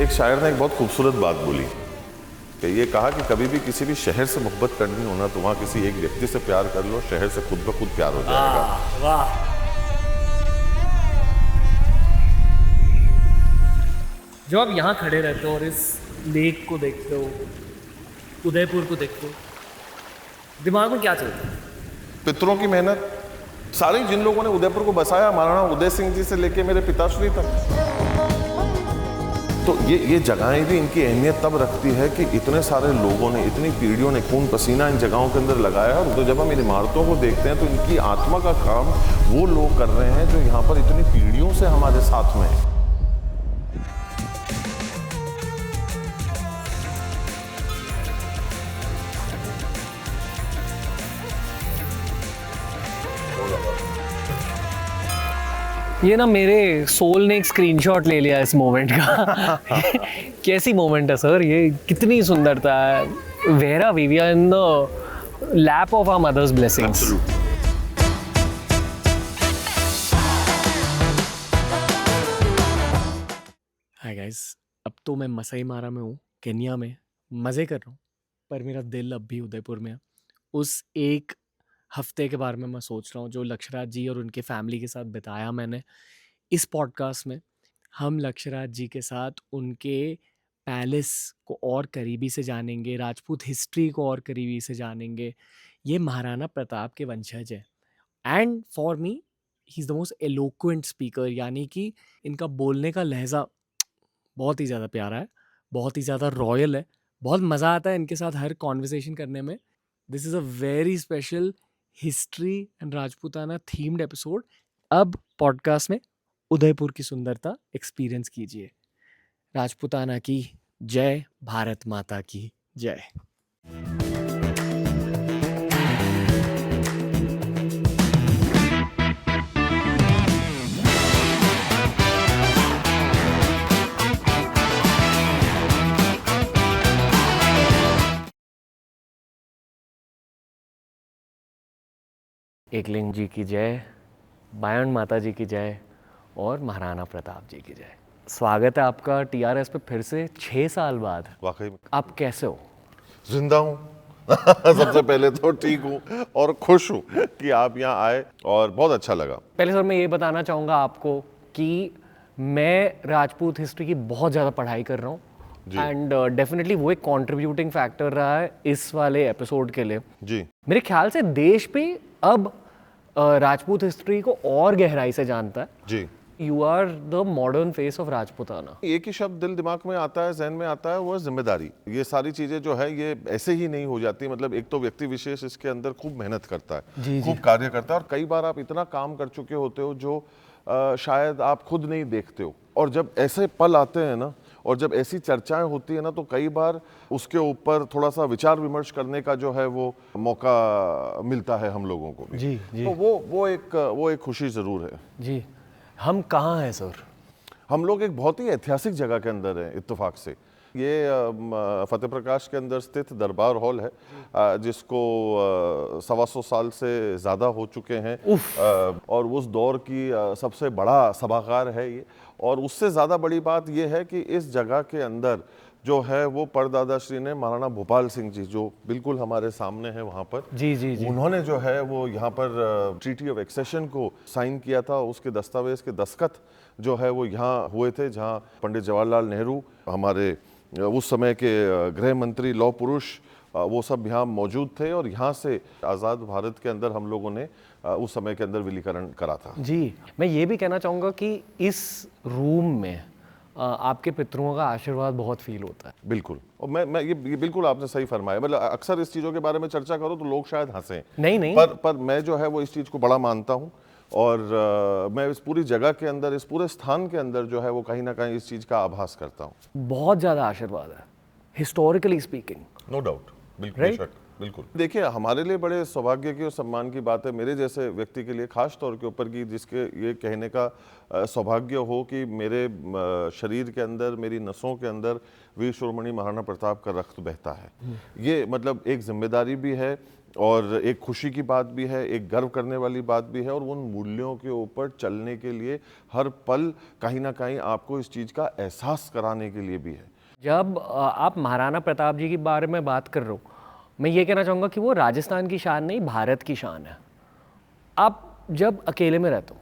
एक शायर ने एक बहुत खूबसूरत बात बोली कि ये कहा कि कभी भी किसी भी शहर से मोहब्बत करनी हो ना तो वहाँ किसी एक व्यक्ति से प्यार कर लो, शहर से खुद ब खुद प्यार हो जाएगा। वाह। जब आप यहाँ खड़े रहते हो और इस लेक को देखते हो, उदयपुर को देखते हो, दिमाग में क्या चलता है? पितरों की मेहनत, सारे जिन लोगों ने उदयपुर को बसाया, महाराणा उदय सिंह जी से लेके मेरे पिताश्री तक, तो ये जगहें भी इनकी अहमियत तब रखती है कि इतने सारे लोगों ने, इतनी पीढ़ियों ने खून पसीना इन जगहों के अंदर लगाया है। और तो जब हम इन इमारतों को देखते हैं तो इनकी आत्मा का काम वो लोग कर रहे हैं जो यहाँ पर इतनी पीढ़ियों से हमारे साथ में है। ये ना मेरे सोल ने एक स्क्रीनशॉट ले लिया इस मोमेंट का। कैसी मोमेंट है सर, ये कितनी सुंदरता है। Where are we are in the lap of our mother's blessings. Hi guys, अब तो मैं मसाई मारा में हूँ, केन्या में, मज़े कर रहा हूँ, पर मेरा दिल अब भी उदयपुर में है। उस एक हफ्ते के बारे में मैं सोच रहा हूँ जो लक्षराज जी और उनके फैमिली के साथ बिताया मैंने। इस पॉडकास्ट में हम लक्षराज जी के साथ उनके पैलेस को और करीबी से जानेंगे, राजपूत हिस्ट्री को और करीबी से जानेंगे। ये महाराणा प्रताप के वंशज है and for me he is the most eloquent speaker, यानी कि इनका बोलने का लहजा बहुत ही ज़्यादा प्यारा है, बहुत ही ज़्यादा रॉयल है, बहुत मज़ा आता है इनके साथ हर कॉन्वर्सेशन करने में। This is a very special history and Rajputana themed episode. अब पॉडकास्ट में उदयपुर की सुंदरता एक्सपीरियंस कीजिए। राजपूताना की जय, भारत माता की जय। एकलिंग जी की जय, बायन माता जी की जय और महाराणा प्रताप जी की जय। स्वागत है आपका टीआरएस पे फिर से 6 साल बाद। वाकई में आप कैसे हो? जिंदा हूँ। सबसे पहले तो ठीक हूँ और खुश हूँ कि आप यहाँ आए और बहुत अच्छा लगा। पहले सर मैं ये बताना चाहूँगा आपको कि मैं राजपूत हिस्ट्री की बहुत ज़्यादा पढ़ाई कर रहा हूँ एंड डेफिनेटली वो एक कंट्रीब्यूटिंग फैक्टर रहा है इस वाले एपिसोड के लिए। जी, मेरे ख्याल से देश भी अब राजपूत हिस्ट्री को और गहराई से जानता है। जी। You are the modern face of Rajputana. एक ही शब्द दिल दिमाग में आता है, जहन में आता है, वो है जिम्मेदारी। ये सारी चीजें जो है ये ऐसे ही नहीं हो जाती। मतलब एक तो व्यक्ति विशेष इसके अंदर खूब मेहनत करता है, खूब कार्य करता है और कई बार आप इतना काम कर चुके होते हो जो शायद आप खुद नहीं देखते हो। और जब ऐसे पल आते हैं ना और जब ऐसी चर्चाएं होती है ना तो कई बार उसके ऊपर थोड़ा सा विचार विमर्श करने का जो है वो मौका मिलता है हम लोगों को भी। जी। तो वो एक खुशी जरूर है। जी, हम कहाँ हैं सर? हम लोग एक बहुत ही ऐतिहासिक जगह के अंदर हैं इत्तेफाक से। ये फतेह प्रकाश के अंदर स्थित दरबार हॉल है जिसको 125 साल से ज़्यादा हो चुके हैं और उस दौर की सबसे बड़ा सभागार है ये। और उससे ज़्यादा बड़ी बात ये है कि इस जगह के अंदर जो है वो परदादा श्री ने महाराणा भूपाल सिंह जी जो बिल्कुल हमारे सामने है वहाँ पर, जी। उन्होंने जो है वो यहाँ पर ट्रीटी ऑफ एक्सेशन को साइन किया था। उसके दस्तावेज के दस्तखत जो है वो यहाँ हुए थे, जहाँ पंडित जवाहरलाल नेहरू हमारे उस समय के गृह मंत्री, लौह पुरुष, वो सब यहाँ मौजूद थे और यहाँ से आज़ाद भारत के अंदर हम लोगों ने उस समय के अंदर विलीकरण करा था। जी, मैं ये भी कहना चाहूँगा कि इस रूम में आपके पितरों का आशीर्वाद बहुत फील होता है। बिल्कुल। और मैं ये बिल्कुल आपने सही फरमाया। मतलब अक्सर इस चीज़ों के बारे में चर्चा करो तो लोग शायद हंसें, नहीं पर मैं जो है वो इस चीज़ को बड़ा मानता हूँ और मैं इस पूरी जगह के अंदर, इस पूरे स्थान के अंदर जो है वो कहीं ना कहीं इस चीज़ का आभास करता हूँ। बहुत ज़्यादा आशीर्वाद है, हिस्टोरिकली स्पीकिंग। नो डाउट, बिल्कुल राइट। बिल्कुल। देखिए, हमारे लिए बड़े सौभाग्य की और सम्मान की बात है, मेरे जैसे व्यक्ति के लिए खास तौर के ऊपर, कि जिसके ये कहने का सौभाग्य हो कि मेरे शरीर के अंदर, मेरी नसों के अंदर वीर शिरोमणि महाराणा प्रताप का रक्त बहता है। ये मतलब एक जिम्मेदारी भी है और एक खुशी की बात भी है, एक गर्व करने वाली बात भी है, और उन मूल्यों के ऊपर चलने के लिए हर पल कहीं ना कहीं आपको इस चीज़ का एहसास कराने के लिए भी है। जब आप महाराणा प्रताप जी के बारे में बात कर रहे हो, मैं ये कहना चाहूँगा कि वो राजस्थान की शान नहीं, भारत की शान है। आप जब अकेले में रहते हो,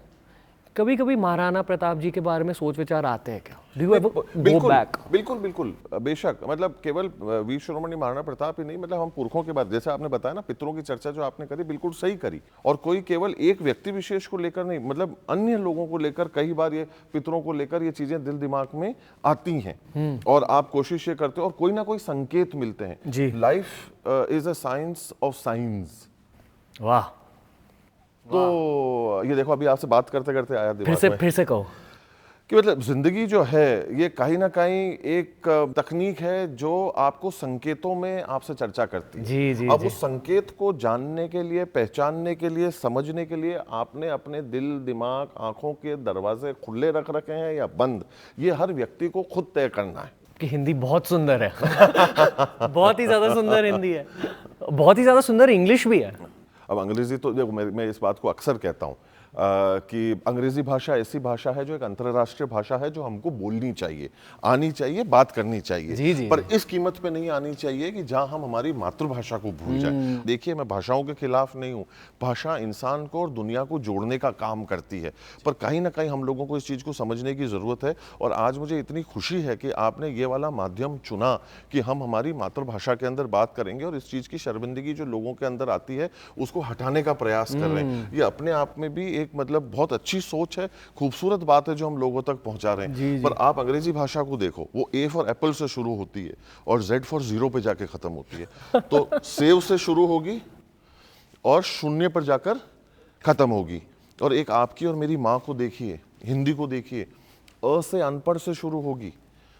कभी कभी महाराणा प्रताप जी के बारे में सोच विचार आते हैं क्या? Do you ever go back? बिल्कुल बिल्कुल, बेशक। मतलब केवल वीर शिरोमणि महाराणा प्रताप ही नहीं, मतलब हम पुरखों के बाद, जैसे आपने बताया ना, पितरों की चर्चा जो आपने करी, बिल्कुल सही करी। और कोई केवल एक व्यक्ति विशेष को लेकर नहीं, मतलब अन्य लोगों को लेकर कई बार ये पितरों को लेकर ये चीजें दिल दिमाग में आती हैं, और आप कोशिश ये करते हो और कोई ना कोई संकेत मिलते हैं जी। Life is a science of science. वाह। तो ये देखो, अभी आपसे बात करते करते आया दिमाग में फिर से कहो कि मतलब जिंदगी जो है ये कहीं ना कहीं एक तकनीक है जो आपको संकेतों में आपसे चर्चा करती है। जी जी अब जी। उस संकेत को जानने के लिए, पहचानने के लिए, समझने के लिए आपने अपने दिल, दिमाग, आंखों के दरवाजे खुले रख रखे हैं या बंद, ये हर व्यक्ति को खुद तय करना है। कि हिंदी बहुत सुंदर है बहुत ही ज़्यादा सुंदर हिंदी है, बहुत ही ज़्यादा सुंदर इंग्लिश भी है। अब अंग्रेजी तो देखो, मैं इस बात को अक्सर कहता हूँ कि अंग्रेजी भाषा ऐसी भाषा है जो एक अंतर्राष्ट्रीय भाषा है, जो हमको बोलनी चाहिए, आनी चाहिए, बात करनी चाहिए। जी जी। पर इस कीमत पे नहीं आनी चाहिए कि जहां हम हमारी मातृभाषा को भूल जाए। देखिए, मैं भाषाओं के खिलाफ नहीं हूं, भाषा इंसान को और दुनिया को जोड़ने का काम करती है, पर कहीं ना कहीं हम लोगों को इस चीज को समझने की जरूरत है। और आज मुझे इतनी खुशी है कि आपने ये वाला माध्यम चुना कि हम हमारी मातृभाषा के अंदर बात करेंगे, और इस चीज की शर्मिंदगी जो लोगों के अंदर आती है उसको हटाने का प्रयास कर रहे हैं। ये अपने आप में भी एक मतलब बहुत अच्छी सोच है, खूबसूरत बात है जो हम लोगों तक पहुंचा रहे हैं। जी। पर आप अंग्रेजी भाषा को देखो, वो ए फॉर एप्पल से शुरू होती है और जेड फॉर जीरो पे जाके खत्म होती है। तो सेव से शुरू होगी और शून्य पर जाकर खत्म होगी। और एक आपकी और मेरी माँ को देखिए, हिंदी को देखिए, अ से अनपढ़ से शुरू होगी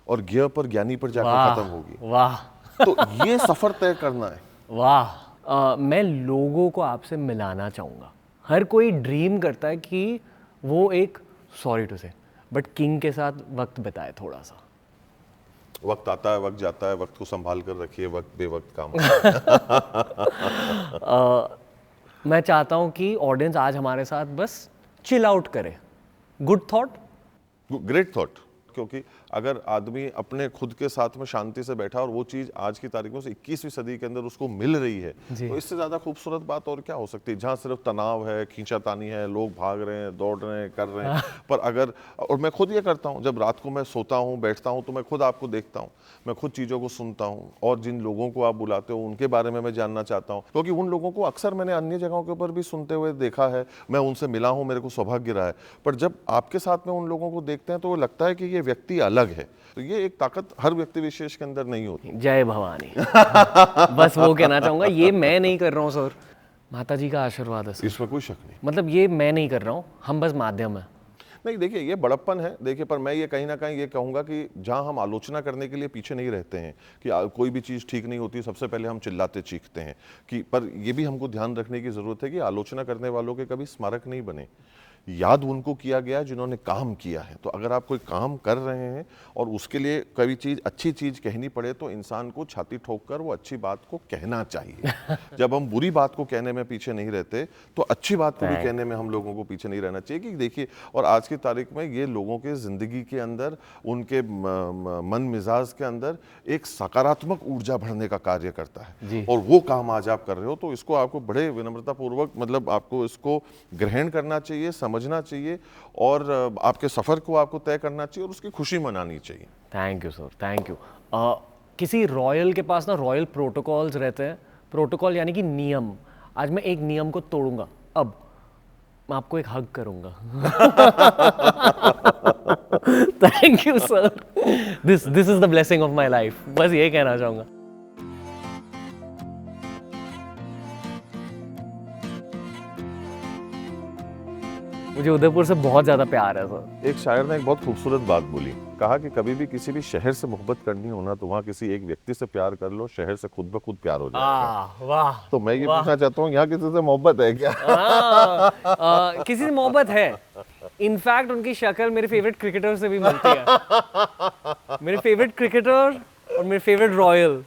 और ज्ञ पर ज्ञानी पर जाकर खत्म होगी। वाह। तो ये सफर तय करना है। वाह। मैं लोगों को आपसे मिलाना चाहूँगा। हर कोई ड्रीम करता है कि वो एक, सॉरी टू से, बट किंग के साथ वक्त बिताए थोड़ा सा। वक्त आता है, वक्त जाता है, वक्त को संभाल कर रखिए, वक्त बेवक्त काम मैं चाहता हूँ कि ऑडियंस आज हमारे साथ बस चिल आउट करे। Good thought, great thought. क्योंकि अगर आदमी अपने खुद के साथ में शांति से बैठा और वो चीज आज की तारीख में 21वीं सदी के अंदर उसको मिल रही है, तो इससे ज्यादा खूबसूरत बात और क्या हो सकती है। जहाँ सिर्फ तनाव है, खींचातानी है, लोग भाग रहे हैं, दौड़ रहे हैं, कर रहे हैं, पर अगर, और मैं खुद ये करता हूँ, जब रात को मैं सोता हूँ, बैठता हूँ, तो मैं खुद आपको देखता हूँ, मैं खुद चीज़ों को सुनता हूँ, और जिन लोगों को आप बुलाते हो उनके बारे में मैं जानना चाहता हूँ, क्योंकि उन लोगों को अक्सर मैंने अन्य जगहों के ऊपर भी सुनते हुए देखा है, मैं उनसे मिला हूँ, मेरे को सौभाग्य रहा है। पर जब आपके साथ में उन लोगों को देखते हैं तो वो लगता है कि ये व्यक्ति अलग है। तो ये एक ताकत हर व्यक्ति विशेष के अंदर नहीं होती। जय भवानी। बस वो कहना चाहूँगा, ये मैं नहीं कर रहा हूँ सर, माता जी का आशीर्वाद है सर। इसमें कोई शक नहीं, मतलब ये मैं नहीं कर रहा हूँ, हम बस माध्यम है। नहीं देखिए, ये बड़प्पन है। देखिए, पर मैं ये कहीं ना कहीं ये कहूँगा कि जहाँ हम आलोचना करने के लिए पीछे नहीं रहते हैं कि कोई भी चीज़ ठीक नहीं होती, सबसे पहले हम चिल्लाते चीखते हैं कि, पर ये भी हमको ध्यान रखने की ज़रूरत है कि आलोचना करने वालों के कभी स्मारक नहीं बने। याद उनको किया गया जिन्होंने काम किया है। तो अगर आप कोई काम कर रहे हैं और उसके लिए कभी चीज़, अच्छी चीज़ कहनी पड़े, तो इंसान को छाती ठोक कर वो अच्छी बात को कहना चाहिए। जब हम बुरी बात को कहने में पीछे नहीं रहते, तो अच्छी बात को भी कहने में हम लोगों को पीछे नहीं रहना चाहिए। कि देखिए, और आज की तारीख में ये लोगों के ज़िंदगी के अंदर, उनके मन मिजाज के अंदर एक सकारात्मक ऊर्जा भरने का कार्य करता है, और वो काम आज आप कर रहे हो। तो इसको आपको बड़े विनम्रतापूर्वक, मतलब आपको इसको ग्रहण करना चाहिए, समझना चाहिए, और आपके सफर को आपको तय करना चाहिए और उसकी खुशी मनानी चाहिए। Thank you sir, thank you. किसी रॉयल के पास ना रॉयल प्रोटोकॉल्स रहते हैं। प्रोटोकॉल यानी कि नियम। आज मैं एक नियम को तोड़ूंगा। अब मैं आपको एक हग करूंगा। Thank you sir, this is the blessing of my life. बस ये कहना चाहूंगा। मुझे उदयपुर से बहुत ज़्यादा प्यार है सर। एक शायर ने एक बहुत खूबसूरत बात बोली, कहा कि कभी भी किसी भी शहर से मोहब्बत करनी हो ना तो वहाँ किसी एक व्यक्ति से प्यार कर लो, शहर से खुद ब खुद प्यार हो जाएगा। वाह। तो मैं ये पूछना चाहता हूँ, यहाँ किसी से मोहब्बत है क्या? किसी से मोहब्बत है। इनफैक्ट उनकी शक्ल मेरे फेवरेट क्रिकेटर से भी मिलती है। मेरे फेवरेट क्रिकेटर और मेरे फेवरेट रॉयल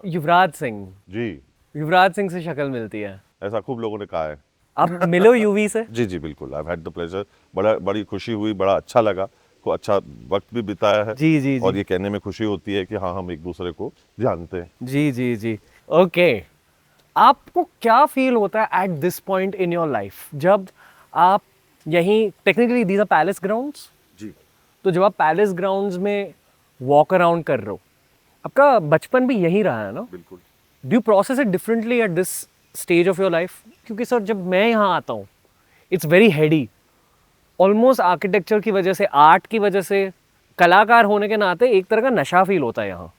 युवराज सिंह। जी, युवराज सिंह से शक्ल मिलती है। ऐसा खूब लोगों ने कहा है। आप मिलो यूवी से? जी जी बिल्कुल, आई हैड द प्लेजर। बड़ी खुशी हुई, बड़ा अच्छा लगा, को अच्छा वक्त भी बिताया है। जी जी जी। और ये कहने में खुशी होती है कि हाँ, हम एक दूसरे को जानते हैं। जी जी जी। ओके, आपको क्या फील होता है at this point in your life जब आप यहीं, technically these are palace grounds, जी, तो जब आप पैलेस ग्राउंड्स में वॉक अराउंड कर रहे हो, आपका बचपन भी यहीं रहा है ना? बिल्कुल। Do you process it differently at this stage of your life? क्योंकि सर जब मैं यहाँ आता हूँ, it's very Heidi, almost architecture की वजह से, आर्ट की वजह से, कलाकार होने के नाते एक तरह का नशा फील होता है यहाँ।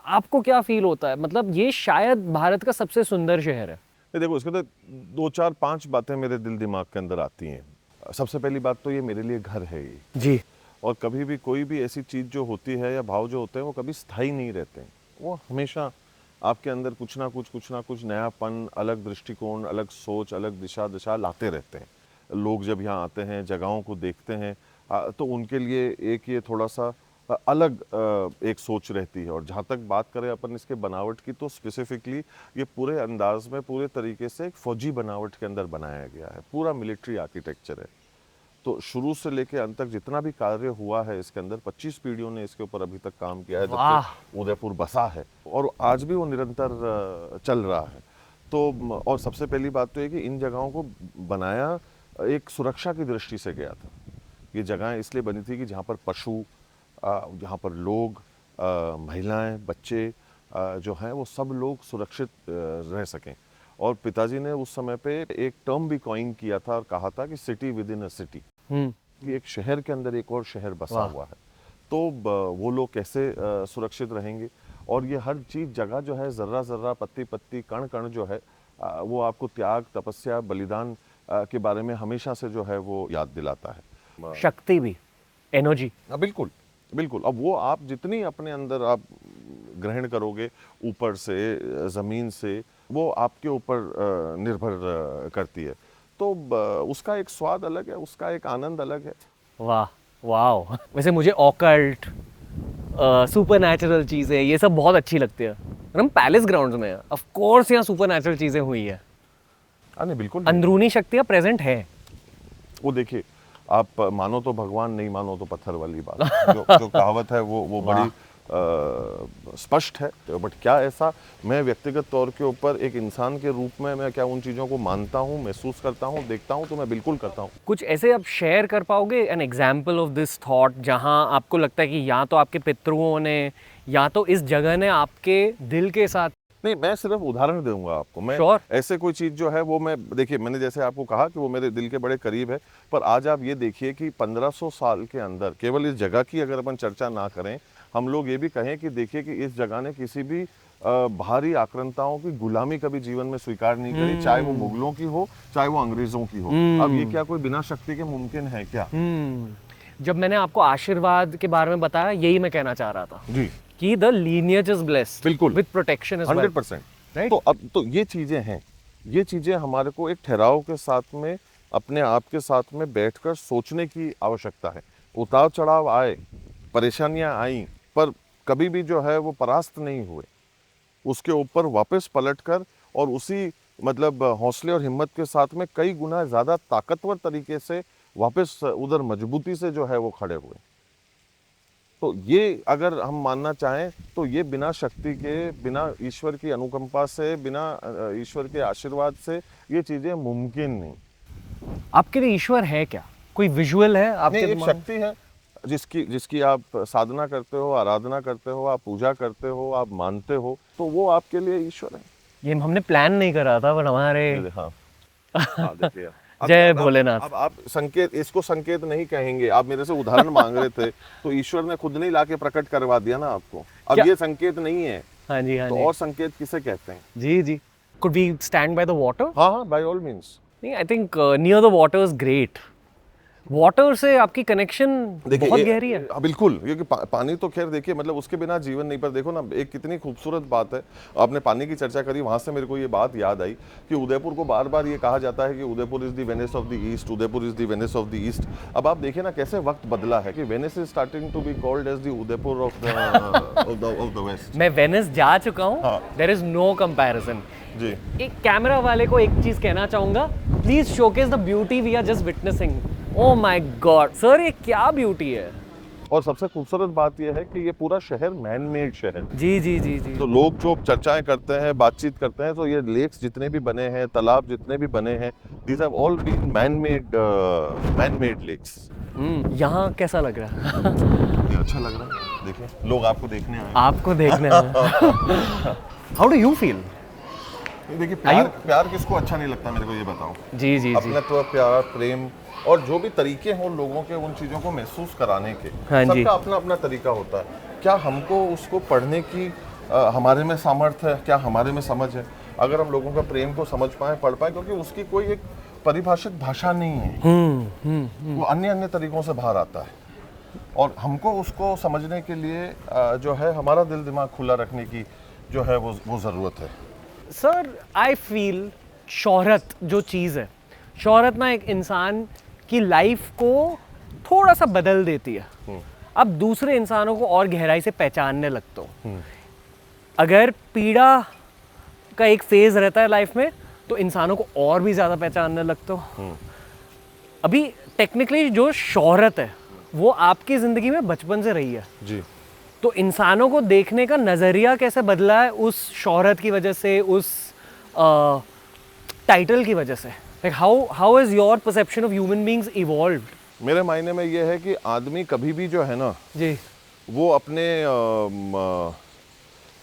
आपको क्या फील होता है? मतलब ये शायद भारत का सबसे सुंदर शहर है। नहीं देखो, इसके तो 2 4 5 बातें मेरे दिल दिमाग के अंदर आती हैं। सबसे पहली बात तो ये मेरे लिए घर है ये, जी। और कभी भी कोई भी ऐसी चीज़ जो होती है या भाव जो होते हैं वो कभी स्थायी नहीं रहते हैं। वो हमेशा आपके अंदर कुछ ना कुछ नयापन, अलग दृष्टिकोण, अलग सोच, अलग दिशा लाते रहते हैं। लोग जब यहाँ आते हैं, जगहों को देखते हैं, तो उनके लिए एक ये थोड़ा सा अलग एक सोच रहती है। और जहाँ तक बात करें अपन इसके बनावट की, तो स्पेसिफिकली ये पूरे अंदाज में, पूरे तरीके से एक फौजी बनावट के अंदर बनाया गया है। पूरा मिलिट्री आर्किटेक्चर है। तो शुरू से लेके अंत तक जितना भी कार्य हुआ है इसके अंदर, 25 पीढ़ियों ने इसके ऊपर अभी तक काम किया है जब से उदयपुर बसा है, और आज भी वो निरंतर चल रहा है। तो और सबसे पहली बात तो ये कि इन जगहों को बनाया एक सुरक्षा की दृष्टि से गया था। ये जगहें इसलिए बनी थी कि जहाँ पर पशु, जहाँ पर लोग, महिलाएं, बच्चे जो हैं वो सब लोग सुरक्षित रह सकें। और पिताजी ने उस समय पे एक टर्म भी कॉइन किया था और कहा था कि city with in a city, कि एक शहर के अंदर एक और शहर बसा हुआ है, तो वो लोग कैसे सुरक्षित रहेंगे। और ये हर चीज़, जगह जो है, ज़र्रा ज़र्रा, पत्ती पत्ती, कण कण जो है, वो आपको त्याग, तपस्या, बलिदान के बारे में हमेशा से जो है वो याद दिलाता है। शक्ति भी, एनर्जी। बिल्कुल बिल्कुल। अब वो आप जितनी अपने अंदर आप ग्रहण करोगे, ऊपर से, ज़मीन से, वो आपके ऊपर निर्भर करती है। तो उसका एक स्वाद अलग है, उसका एक आनंद अलग है। वाह वाह। वैसे मुझे ऑकल्ट, सुपर नेचुरल चीज़ें, ये सब बहुत अच्छी लगती है। हम पैलेस ग्राउंड्स में हैं, ऑफ कोर्स यहाँ सुपर नेचुरल चीज़ें हुई है। नहीं बिल्कुल, अंदरूनी शक्तियाँ प्रेजेंट है। वो देखिए, आप मानो तो भगवान, नहीं मानो तो पत्थर वाली बात जो कहावत है वो बड़ी स्पष्ट है। बट क्या ऐसा मैं व्यक्तिगत तौर के ऊपर एक इंसान के रूप में मैं क्या उन चीज़ों को मानता हूँ, महसूस करता हूँ, देखता हूँ? तो मैं बिल्कुल करता हूँ। कुछ ऐसे आप शेयर कर पाओगे, an example of this thought, जहाँ आपको लगता है कि या तो आपके पितरुओं ने, या तो इस जगह ने आपके दिल के साथ? नहीं, मैं सिर्फ उदाहरण दूंगा आपको। मैं ऐसे कोई चीज़ जो है वो मैं, देखिए, मैंने जैसे आपको कहा कि वो मेरे दिल के बड़े करीब है, पर आज आप ये देखिए कि 1500 साल के अंदर, केवल इस जगह की अगर अपन चर्चा ना करें, हम लोग ये भी कहें कि देखिए कि इस जगह ने किसी भी बाहरी आक्रांताओं की गुलामी कभी जीवन में स्वीकार नहीं करी, चाहे वो मुगलों की हो, चाहे वो अंग्रेजों की हो। अब ये क्या कोई बिना शक्ति के मुमकिन है क्या? जब मैंने आपको आशीर्वाद के बारे में बताया, यही मैं कहना चाह रहा था जी, कि द लीनिएज इज ब्लेस्ड, बिल्कुल, विद प्रोटेक्शन एज़ वेल। 100%। तो अब तो ये चीजें हैं, ये चीजें हमारे को एक ठहराव के साथ में, अपने आप के साथ में बैठकर सोचने की आवश्यकता है। उतार चढ़ाव आए, परेशानियां आई, पर कभी भी जो है वो परास्त नहीं हुए। उसके ऊपर वापस पलटकर और उसी मतलब हौसले और हिम्मत के साथ में कई गुना ज़्यादा ताकतवर तरीके से वापस उधर मजबूती से जो है वो खड़े हुए। तो ये अगर हम मानना चाहें तो ये बिना शक्ति के, बिना ईश्वर की अनुकंपा से, बिना ईश्वर के आशीर्वाद से ये चीज़ें मुमकिन नहीं। आपके लिए ईश्वर है क्या? कोई विजुअल है आपके एक दिमाग? शक्ति है जिसकी आप साधना करते हो, आराधना करते हो, आप पूजा करते हो, आप मानते हो, तो वो आपके लिए ईश्वर है। ये हमने प्लान नहीं करा था, पर हमारे हाँ, देखिए, जय भोलेनाथ। अब आप संकेत, इसको संकेत नहीं कहेंगे, आप मेरे से उदाहरण मांग रहे थे, तो ईश्वर ने खुद नहीं लाके प्रकट करवा दिया ना आपको। अब ये संकेत नहीं है। हाँ जी, हाँ तो जी। और संकेत किसे कहते हैं? जी जी। Could we stand by the water? हाँ हाँ, बाय ऑल मीन्स। नहीं, I think near the water is great. Water से आपकी कनेक्शन बहुत गहरी है। हाँ, बिल्कुल, क्योंकि पानी तो खैर देखिए मतलब उसके बिना जीवन नहीं। पर देखो ना, एक कितनी खूबसूरत बात है, आपने पानी की चर्चा करी, वहाँ से मेरे को ये बात याद आई कि उदयपुर को बार बार ये कहा जाता है कि Udaipur is the Venice of the east, Udaipur is the Venice of the east. अब आप देखिए ना कैसे वक्त बदला है कि Venice is starting to be called as the Udaipur of the west. मैं वेनिस जा चुका हूँ, हाँ। There is no comparison. जी, एक कैमरा वाले को एक चीज कहना चाहूंगा, please showcase the beauty we are just witnessing. Oh my god sir, ये क्या ब्यूटी है। और सबसे खूबसूरत बात यह है कि ये पूरा शहर मैन मेड शहर। जी जी जी जी। तो लोग जो चर्चाएं करते हैं, बातचीत करते हैं, तो ये लेक्स जितने भी बने हैं, तालाब जितने भी बने हैं, these have all been man made lakes. यहाँ कैसा लग रहा है? ये अच्छा लग रहा है, देखिए लोग आपको देखने आए। आपको देखने में हाउ डू यू फील? देखिए प्यार किसको अच्छा नहीं लगता, मेरे को ये बताओ। जी जी जी। अपनत्व, प्यार, प्रेम और जो भी तरीके हों लोगों के उन चीज़ों को महसूस कराने के, हाँ जी। सबका अपना अपना तरीका होता है। क्या हमको उसको पढ़ने की हमारे में सामर्थ्य है, क्या हमारे में समझ है? अगर हम लोगों का प्रेम को समझ पाए, पढ़ पाए, क्योंकि उसकी कोई एक परिभाषित भाषा नहीं है, वो अन्य अन्य तरीकों से बाहर आता है। और हमको उसको समझने के लिए जो है हमारा दिल दिमाग खुला रखने की जो है वो ज़रूरत है। सर आई फील शोहरत जो चीज़ है, शोहरत ना एक इंसान की लाइफ को थोड़ा सा बदल देती है। अब दूसरे इंसानों को और गहराई से पहचानने लगते हो। अगर पीड़ा का एक फेज रहता है लाइफ में, तो इंसानों को और भी ज़्यादा पहचानने लगते हो। अभी टेक्निकली जो शोहरत है वो आपकी ज़िंदगी में बचपन से रही है जी। तो इंसानों को देखने का नज़रिया कैसे बदला है उस शोहरत की वजह से, उस टाइटल की वजह से? Like how has your perception of human beings evolved? मेरे मायने में ये है कि आदमी कभी भी जो है ना जी वो अपने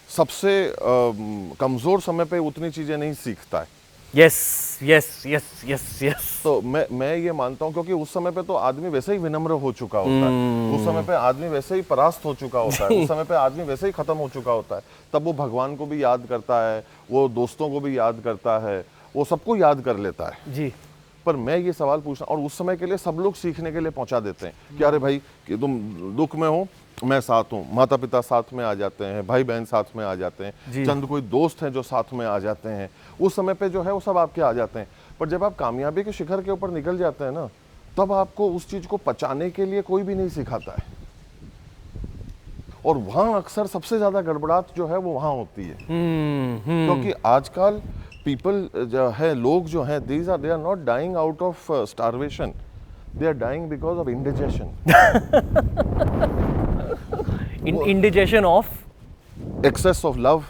सबसे कमज़ोर समय पे उतनी चीज़ें नहीं सीखता है। Yes yes yes yes yes. तो मैं ये मानता हूँ, क्योंकि उस समय पे तो आदमी वैसे ही विनम्र हो चुका होता है, उस समय पे आदमी वैसे ही परास्त हो चुका होता है, उस समय पे आदमी वैसे ही ख़त्म हो चुका होता है। तब वो भगवान को भी याद करता है, वो दोस्तों को भी याद करता है, वो सबको याद कर लेता है जी। पर मैं ये सवाल पूछना, और उस समय के लिए सब लोग सीखने के लिए पहुंचा देते हैं कि अरे भाई कि तुम दुख में हो, मैं साथ हूँ, माता पिता साथ में आ जाते हैं, भाई बहन साथ में आ जाते हैं, चंद कोई दोस्त हैं जो साथ में आ जाते हैं, उस समय पे जो है वो सब आपके आ जाते हैं। पर जब आप कामयाबी के शिखर के ऊपर निकल जाते हैं ना, तब आपको उस चीज़ को पचाने के लिए कोई भी नहीं सिखाता है। और वहाँ अक्सर सबसे ज़्यादा गड़बड़ाहट जो है वो वहाँ होती है, क्योंकि आजकल पीपल जो है, लोग जो हैं, they are not dying out of starvation, they are dying because of indigestion. Indigestion of excess of love,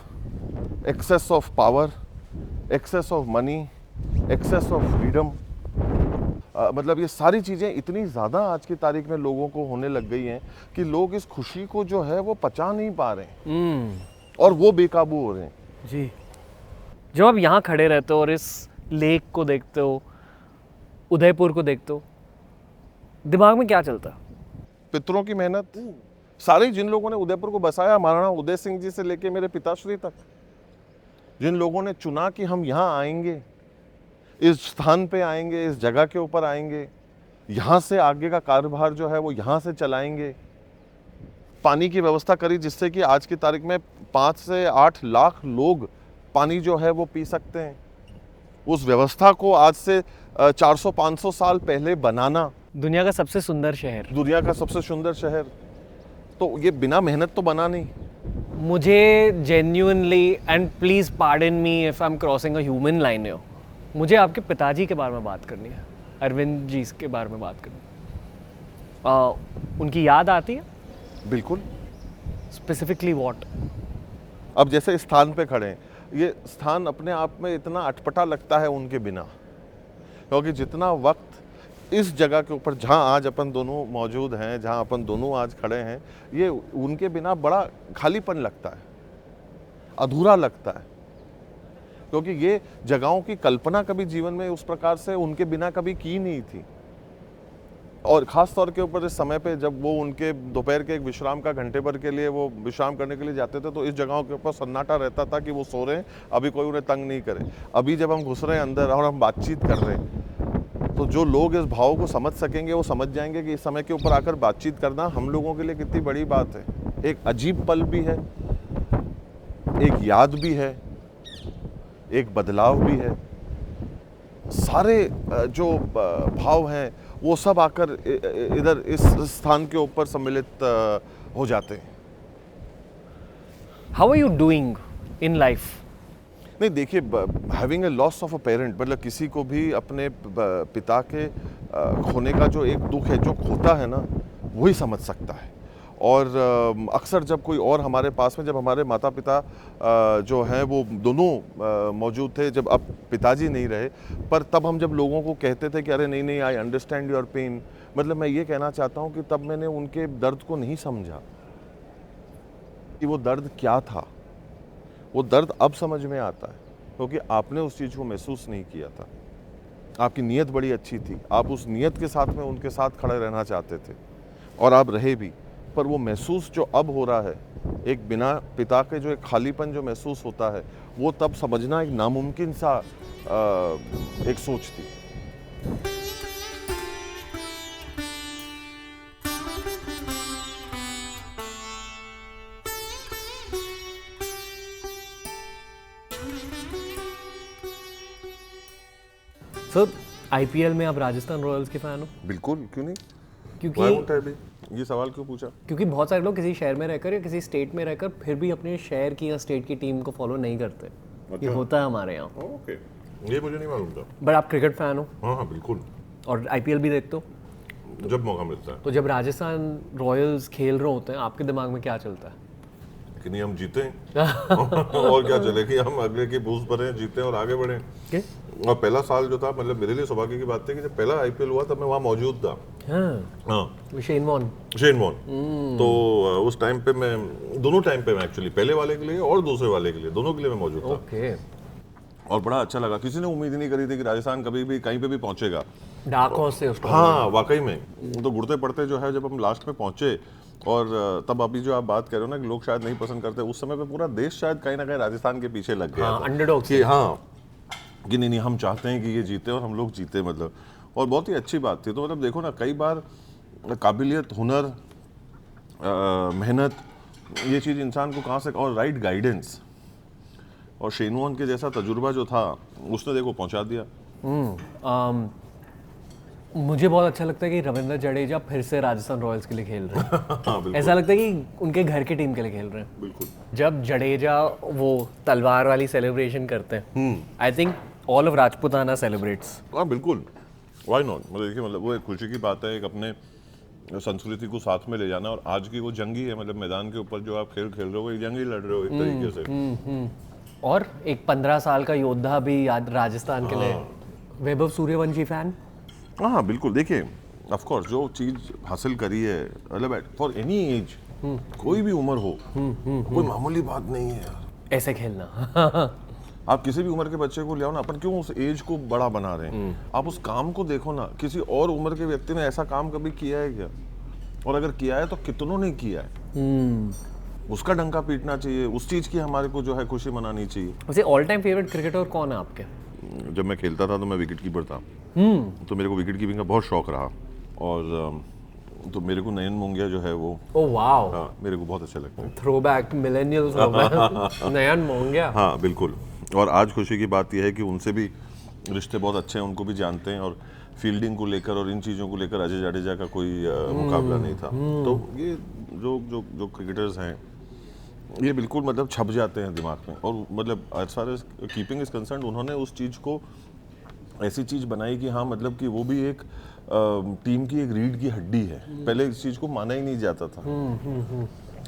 excess of power, excess of money, excess of freedom। मतलब ये सारी चीज़ें इतनी ज़्यादा आज की तारीख में लोगों को होने लग गई हैं कि लोग इस खुशी को जो है वो पचा नहीं पा रहे हैं और वो बेकाबू हो रहे हैं। जी। जब आप यहाँ खड़े रहते हो और इस लेक को देखते हो, उदयपुर को देखते हो, दिमाग में क्या चलता है? पितरों की मेहनत, सारे जिन लोगों ने उदयपुर को बसाया, महाराणा उदय सिंह जी से लेके मेरे पिताश्री तक, जिन लोगों ने चुना कि हम यहाँ आएंगे, इस स्थान पे आएंगे, इस जगह के ऊपर आएंगे, यहाँ से आगे का कारोबार जो है वो यहाँ से चलाएंगे, पानी की व्यवस्था करी जिससे कि आज की तारीख में 5 से 8 लाख लोग पानी जो है वो पी सकते हैं। उस व्यवस्था को आज से 400-500 साल पहले बनाना, दुनिया का सबसे सुंदर शहर, दुनिया का सबसे सुंदर शहर, तो ये बिना मेहनत तो बना नहीं। मुझे genuinely, and please pardon me if I am crossing a human line, मुझे आपके पिताजी के बारे में बात करनी है, अरविंद जी के बारे में बात करनी है। उनकी याद आती है? बिल्कुल। Specifically what? अब जैसे इस स्थान पे खड़े हैं, ये स्थान अपने आप में इतना अटपटा लगता है उनके बिना, क्योंकि जितना वक्त इस जगह के ऊपर जहाँ आज अपन दोनों मौजूद हैं, जहाँ अपन दोनों आज खड़े हैं, ये उनके बिना बड़ा खालीपन लगता है, अधूरा लगता है, क्योंकि ये जगहों की कल्पना कभी जीवन में उस प्रकार से उनके बिना कभी की नहीं थी। और ख़ास तौर के ऊपर इस समय पे जब वो उनके दोपहर के एक विश्राम का घंटे भर के लिए वो विश्राम करने के लिए जाते थे, तो इस जगहों के ऊपर सन्नाटा रहता था कि वो सो रहे हैं, अभी कोई उन्हें तंग नहीं करे। अभी जब हम घुस रहे हैं अंदर और हम बातचीत कर रहे हैं, तो जो लोग इस भाव को समझ सकेंगे वो समझ जाएंगे कि इस समय के ऊपर आकर बातचीत करना हम लोगों के लिए कितनी बड़ी बात है। एक अजीब पल भी है, एक याद भी है, एक बदलाव भी है। सारे जो भाव हैं वो सब आकर इधर इस स्थान के ऊपर सम्मिलित हो जाते हैं। How are you doing in life? नहीं देखिए, having a loss of a parent, मतलब किसी को भी अपने पिता के खोने का जो एक दुख है, जो खोता है ना, वही समझ सकता है। और अक्सर जब कोई और हमारे पास में, जब हमारे माता पिता जो हैं वो दोनों मौजूद थे, जब अब पिताजी नहीं रहे, पर तब हम जब लोगों को कहते थे कि अरे नहीं नहीं, आई अंडरस्टैंड योर पेन, मतलब मैं ये कहना चाहता हूँ कि तब मैंने उनके दर्द को नहीं समझा कि वो दर्द क्या था। वो दर्द अब समझ में आता है क्योंकि आपने उस चीज़ को महसूस नहीं किया था। आपकी नीयत बड़ी अच्छी थी, आप उस नीयत के साथ में उनके साथ खड़े रहना चाहते थे और आप रहे भी, पर वो महसूस जो अब हो रहा है, एक बिना पिता के जो एक खालीपन जो महसूस होता है, वो तब समझना एक नामुमकिन सा एक सोच थी। सर, आईपीएल में आप राजस्थान रॉयल्स के फैन हो? बिल्कुल, क्यों नहीं। क्योंकि Why won't I be? ये सवाल क्यों पूछा? क्योंकि बहुत सारे लोग किसी शहर में रहकर या किसी स्टेट में रहकर फिर भी अपने शहर की या स्टेट की टीम को फॉलो नहीं करते। ये होता है हमारे यहाँ। ओके, ये मुझे नहीं मालूम था। बट आप क्रिकेट फैन हो? हाँ हाँ बिल्कुल, और आईपीएल भी देखते हो? जब मौका मिलता है। तो जब राजस्थान रॉयल्स खेल रहे होते हैं, आपके दिमाग में क्या चलता है? कि नहीं हम जीते हैं और क्या चले कि हम अगले की बूस्ट भरें, जीते और आगे बढ़ें। और पहला साल जो था, मतलब मेरे लिए सौभाग्य की बात थी कि जब पहला आईपीएल हुआ तब मैं वहाँ मौजूद था। हाँ, शेन वॉर्न। तो उस टाइम पे मैं, दोनों टाइम पे मैं एक्चुअली, पहले वाले के लिए और दूसरे वाले के लिए, दोनों के लिए मैं मौजूद था। ओके। और बड़ा अच्छा लगा। किसी ने उम्मीद नहीं करी थी कि राजस्थान कभी भी कहीं पे भी पहुंचेगा। डार्क हॉर्स से उसको। हाँ वाकई में, तो गुड़ते पड़ते जो है जब हम लास्ट में पहुंचे, और तब अभी जो आप बात कर रहे हो ना कि लोग शायद नहीं पसंद करते, उस समय पे पूरा देश शायद कहीं ना कहीं राजस्थान के पीछे लग गया था। अंडरडॉग कि हाँ, कि नहीं हम चाहते हैं कि ये जीते और हम लोग जीते, मतलब, और बहुत ही अच्छी बात थी। तो मतलब देखो ना, कई बार काबिलियत, हुनर, मेहनत, ये चीज़ इंसान को कहाँ से, और राइट गाइडेंस, और शेन वॉर्न के जैसा तजुर्बा जो था उसने देखो पहुँचा दिया। मुझे बहुत अच्छा लगता है कि रविंद्र जडेजा फिर से राजस्थान रॉयल्स के लिए खेल रहे हैं। हाँ, ऐसा लगता है कि उनके घर की टीम के लिए खेल रहे हैं। बिल्कुल। जब जडेजा वो तलवार वाली सेलिब्रेशन करते हैं, I think all of Rajputana celebrates. हाँ बिल्कुल, व्हाई नॉट। मतलब देखिए, मतलब वो एक खुशी की बात है, एक अपने संस्कृति को साथ में ले जाना। और आज की वो जंग ही है, मतलब मैदान के ऊपर जो आप खेल खेल रहे हो, एक जंग ही लड़ रहे हो एक तरीके से। और एक 15 साल का योद्धा भी राजस्थान के लिए। वैभव सूर्यवंशी फैन? हाँ बिल्कुल। देखिए, ऑफ कोर्स जो चीज़ हासिल करी है, मतलब फॉर एनी एज, कोई भी उम्र हो, कोई मामूली बात नहीं है यार ऐसे खेलना। आप किसी भी उम्र के बच्चे को ले आओ ना, अपन क्यों उस एज को बड़ा बना रहे हैं? आप उस काम को देखो ना, किसी और उम्र के व्यक्ति ने ऐसा काम कभी किया है क्या? और अगर किया है तो कितनों ने किया है। उसका डंका पीटना चाहिए, उस चीज़ की हमारे को जो है खुशी मनानी चाहिए। वैसे ऑल टाइम फेवरेट क्रिकेटर कौन है आपके? जब मैं खेलता था तो मैं विकेट कीपर था, तो मेरे को विकेट कीपिंग का बहुत शौक रहा। और तो मेरे को नयन मोंगिया जो है वो, ओह वाओ, हाँ मेरे को बहुत अच्छे लगते हैं। थ्रोबैक मिलेनियल्स हो गए। नयन मोंगिया। हाँ बिल्कुल। और आज खुशी की बात यह है कि उनसे भी रिश्ते बहुत अच्छे हैं, उनको भी जानते हैं, और फील्डिंग को लेकर और इन चीज़ों को लेकर अजय जाडेजा का कोई मुकाबला नहीं था। तो ये जो जो जो क्रिकेटर्स हैं, ये बिल्कुल मतलब छप जाते हैं दिमाग में। और मतलब as far as keeping is concerned, उन्होंने उस चीज़ को ऐसी चीज़ बनाई कि हाँ, मतलब कि वो भी एक टीम की एक रीढ़ की हड्डी है। पहले इस चीज़ को माना ही नहीं जाता था।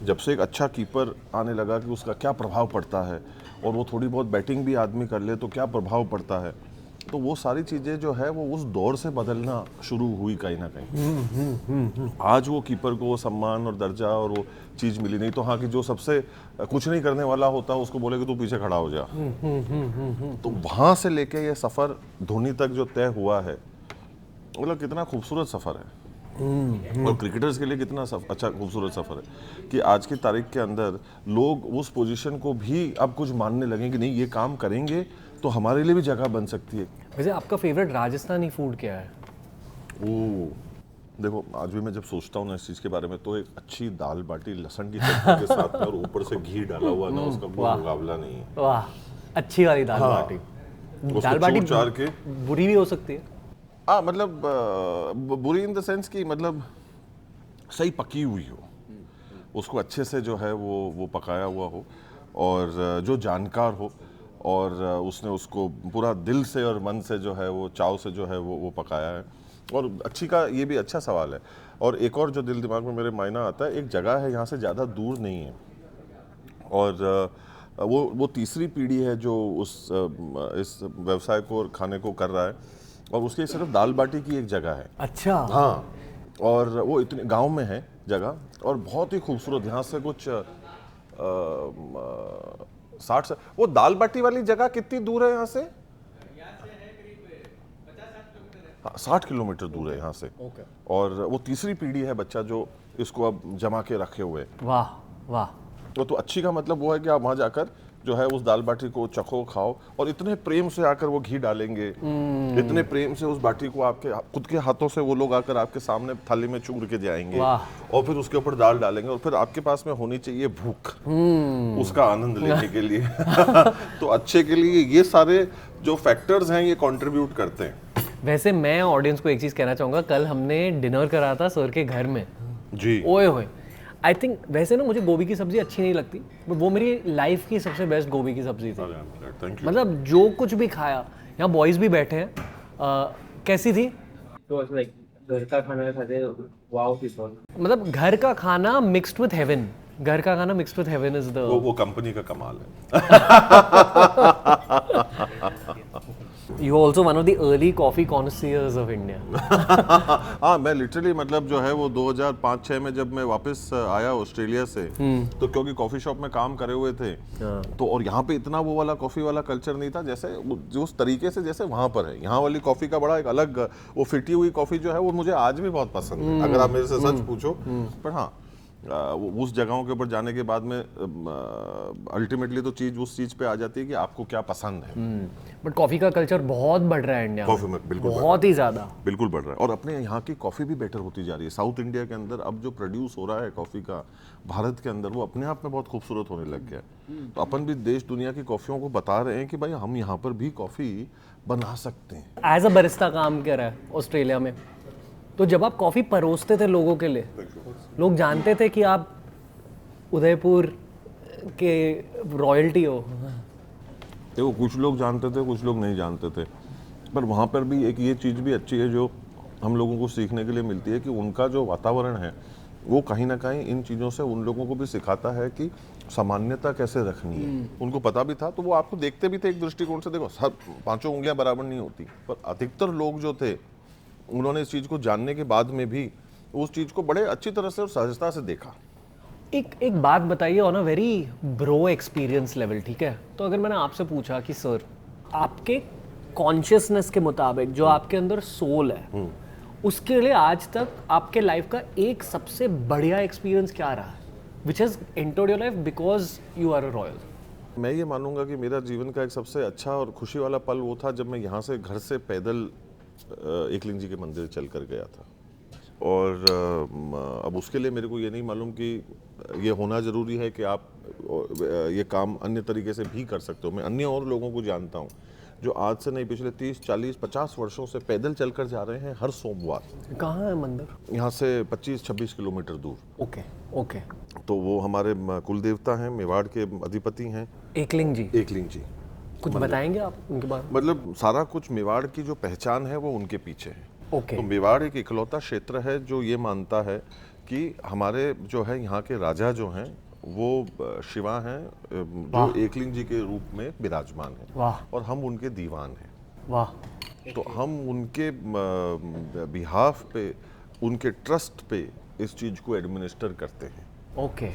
जब से एक अच्छा कीपर आने लगा कि उसका क्या प्रभाव पड़ता है, और वो थोड़ी बहुत बैटिंग भी आदमी कर ले तो क्या प्रभाव पड़ता है, तो वो सारी चीज़ें जो है वो उस दौर से बदलना शुरू हुई कहीं ना कहीं। आज वो कीपर को वो सम्मान और दर्जा और वो चीज़ मिली नहीं। तो हाँ, कि जो सबसे कुछ नहीं करने वाला होता है उसको बोले कि तू पीछे खड़ा हो जा। तो वहाँ से लेके ये सफ़र धोनी तक जो तय हुआ है, मतलब कितना खूबसूरत सफ़र है। और क्रिकेटर्स के लिए कितना अच्छा खूबसूरत सफर है कि आज की तारीख के अंदर लोग उस पोजीशन को भी अब कुछ मानने लगे कि नहीं, ये काम करेंगे तो हमारे लिए भी जगह बन सकती है। वैसे आपका फेवरेट राजस्थानी फूड क्या है? ओ देखो, आज भी मैं जब सोचता हूँ ना इस चीज़ के बारे में, तो एक अच्छी दाल बाटी लहसुन की चटनी के साथ में और ऊपर से घी डाला हुआ ना, उसका कोई मुकाबला नहीं है। वाह, अच्छी वाली दाल हाँ, बाटी। उसको दाल बाटी चूर-चार के बुरी भी हो सकती है। हाँ, मतलब बुरी इन द सेंस कि मतलब सही पकी हुई हो, उसको अच्छे से जो है वो पकाया हुआ हो, और जो जानकार हो और उसने उसको पूरा दिल से और मन से जो है वो चाव से जो है वो पकाया है। और अच्छी का ये भी अच्छा सवाल है। और एक और जो दिल दिमाग में मेरे मायना आता है, एक जगह है यहाँ से ज़्यादा दूर नहीं है, और वो तीसरी पीढ़ी है जो इस व्यवसाय को और खाने को कर रहा है, और उसके सिर्फ दाल बाटी की एक जगह है। अच्छा। हाँ, और वो इतने गांव में है जगह, और बहुत ही खूबसूरत। यहाँ से कुछ 60 से वो दाल बाटी वाली जगह कितनी दूर है यहाँ से? 60 किलोमीटर दूर है यहाँ से। और वो तीसरी पीढ़ी है बच्चा जो इसको अब जमा के रखे हुए। वाह वाह। तो अच्छी का मतलब वो है कि आप वहाँ जाकर जो है उस दाल बाटी को चखो, खाओ, और इतने प्रेम से आकर वो घी डालेंगे, इतने प्रेम से उस बाटी को आपके खुद के हाथों से वो लोग आकर आपके सामने थाली में चूर के जाएंगे, और फिर उसके ऊपर दाल डालेंगे, और फिर आपके पास में होनी चाहिए भूख उसका आनंद लेने के लिए। तो अच्छे के लिए ये सारे जो फैक्टर्स हैं ये कंट्रीब्यूट करते हैं। वैसे मैं ऑडियंस को एक चीज़ कहना चाहूँगा, कल हमने डिनर करा था सर के घर में जी। ओए होए, आई थिंक वैसे ना मुझे गोभी की सब्जी अच्छी नहीं लगती, बट वो मेरी लाइफ की सबसे बेस्ट गोभी की सब्जी थी। मतलब जो कुछ भी खाया, यहाँ बॉयज भी बैठे हैं, कैसी थी? घर का खाना खाते वाओ थी। मतलब घर का खाना मिक्स्ड विद हेवन, घर का खाना mixed with heaven is the वो कंपनी का कमाल है। You also one of the early coffee connoisseurs of India. हाँ, मैं लिटरली मतलब जो है वो 2005-06 में जब मैं वापस आया ऑस्ट्रेलिया से, तो क्योंकि कॉफी शॉप में काम करे हुए थे, तो और यहाँ पे इतना वो वाला कॉफी वाला कल्चर नहीं था जैसे जो उस तरीके से जैसे वहाँ पर है। यहाँ वाली कॉफी का बड़ा एक अलग वो फिटी हुई कॉफी जो है वो मुझे आज भी बहुत पसंद है, अगर आप मेरे से सच पूछो। पर हाँ, उस जगहों के ऊपर जाने के बाद में अल्टीमेटली तो चीज उस चीज पे आ जाती है कि आपको क्या पसंद है। बट कॉफी का कल्चर बहुत बढ़ रहा है इंडिया में, कॉफी में बिल्कुल बहुत ही ज्यादा, बिल्कुल बढ़ रहा है। और अपने यहाँ की कॉफी भी बेटर होती जा रही है। साउथ इंडिया के अंदर अब जो प्रोड्यूस हो रहा है कॉफी का भारत के अंदर, वो अपने आप में बहुत खूबसूरत होने लग गया है। तो अपन भी देश दुनिया की कॉफियों को बता रहे हैं कि भाई हम यहाँ पर भी कॉफी बना सकते हैं। एज अ बरिस्ता काम कर रहा है ऑस्ट्रेलिया में, तो जब आप कॉफी परोसते थे लोगों के लिए, लोग जानते थे कि आप उदयपुर के रॉयल्टी हो? देखो, कुछ लोग जानते थे, कुछ लोग नहीं जानते थे, पर वहाँ पर भी एक ये चीज़ भी अच्छी है जो हम लोगों को सीखने के लिए मिलती है कि उनका जो वातावरण है वो कहीं ना कहीं इन चीज़ों से उन लोगों को भी सिखाता है कि सामान्यता कैसे रखनी है। उनको पता भी था, तो वो आपको देखते भी थे एक दृष्टिकोण से। देखो, सब 5 उंगलियां बराबर नहीं होती, पर अधिकतर लोग जो थे उन्होंने इस चीज़ को जानने के बाद में भी उस चीज़ को बड़े अच्छी तरह से और सहजता से देखा। एक बात बताइए on a very bro experience level, ठीक है? तो अगर मैंने आपसे पूछा कि सर आपके कॉन्शियसनेस के मुताबिक जो आपके अंदर सोल है, उसके लिए आज तक आपके लाइफ का एक सबसे बढ़िया एक्सपीरियंस क्या रहा है, which has entered your life because you are a royal? मैं ये मानूंगा कि मेरा जीवन का एक सबसे अच्छा और खुशी वाला पल वो था जब मैं यहाँ से घर से पैदल एकलिंग जी के मंदिर चल कर गया था। और अब उसके लिए मेरे को ये नहीं मालूम कि ये होना ज़रूरी है कि आप ये काम अन्य तरीके से भी कर सकते हो। मैं अन्य और लोगों को जानता हूँ जो आज से नहीं पिछले 30, 40, 50 वर्षों से पैदल चलकर जा रहे हैं हर सोमवार। कहाँ है मंदिर? यहाँ से 25-26 किलोमीटर दूर। Okay okay. तो वो हमारे कुल देवता हैं, मेवाड़ के अधिपति हैं, एकलिंग जी। एकलिंग जी। कुछ बताएंगे आप उनके बारे में? मतलब सारा कुछ मेवाड़ की जो पहचान है वो उनके पीछे है। ओके। तो मेवाड़ एक इकलौता क्षेत्र है जो ये मानता है कि हमारे जो है यहाँ के राजा जो हैं वो शिवा हैं जो एकलिंग जी के रूप में विराजमान हैं। वाह। और हम उनके दीवान हैं। वाह। तो हम उनके बिहाफ पे, उनके ट्रस्ट पे इस चीज को एडमिनिस्टर करते हैं। ओके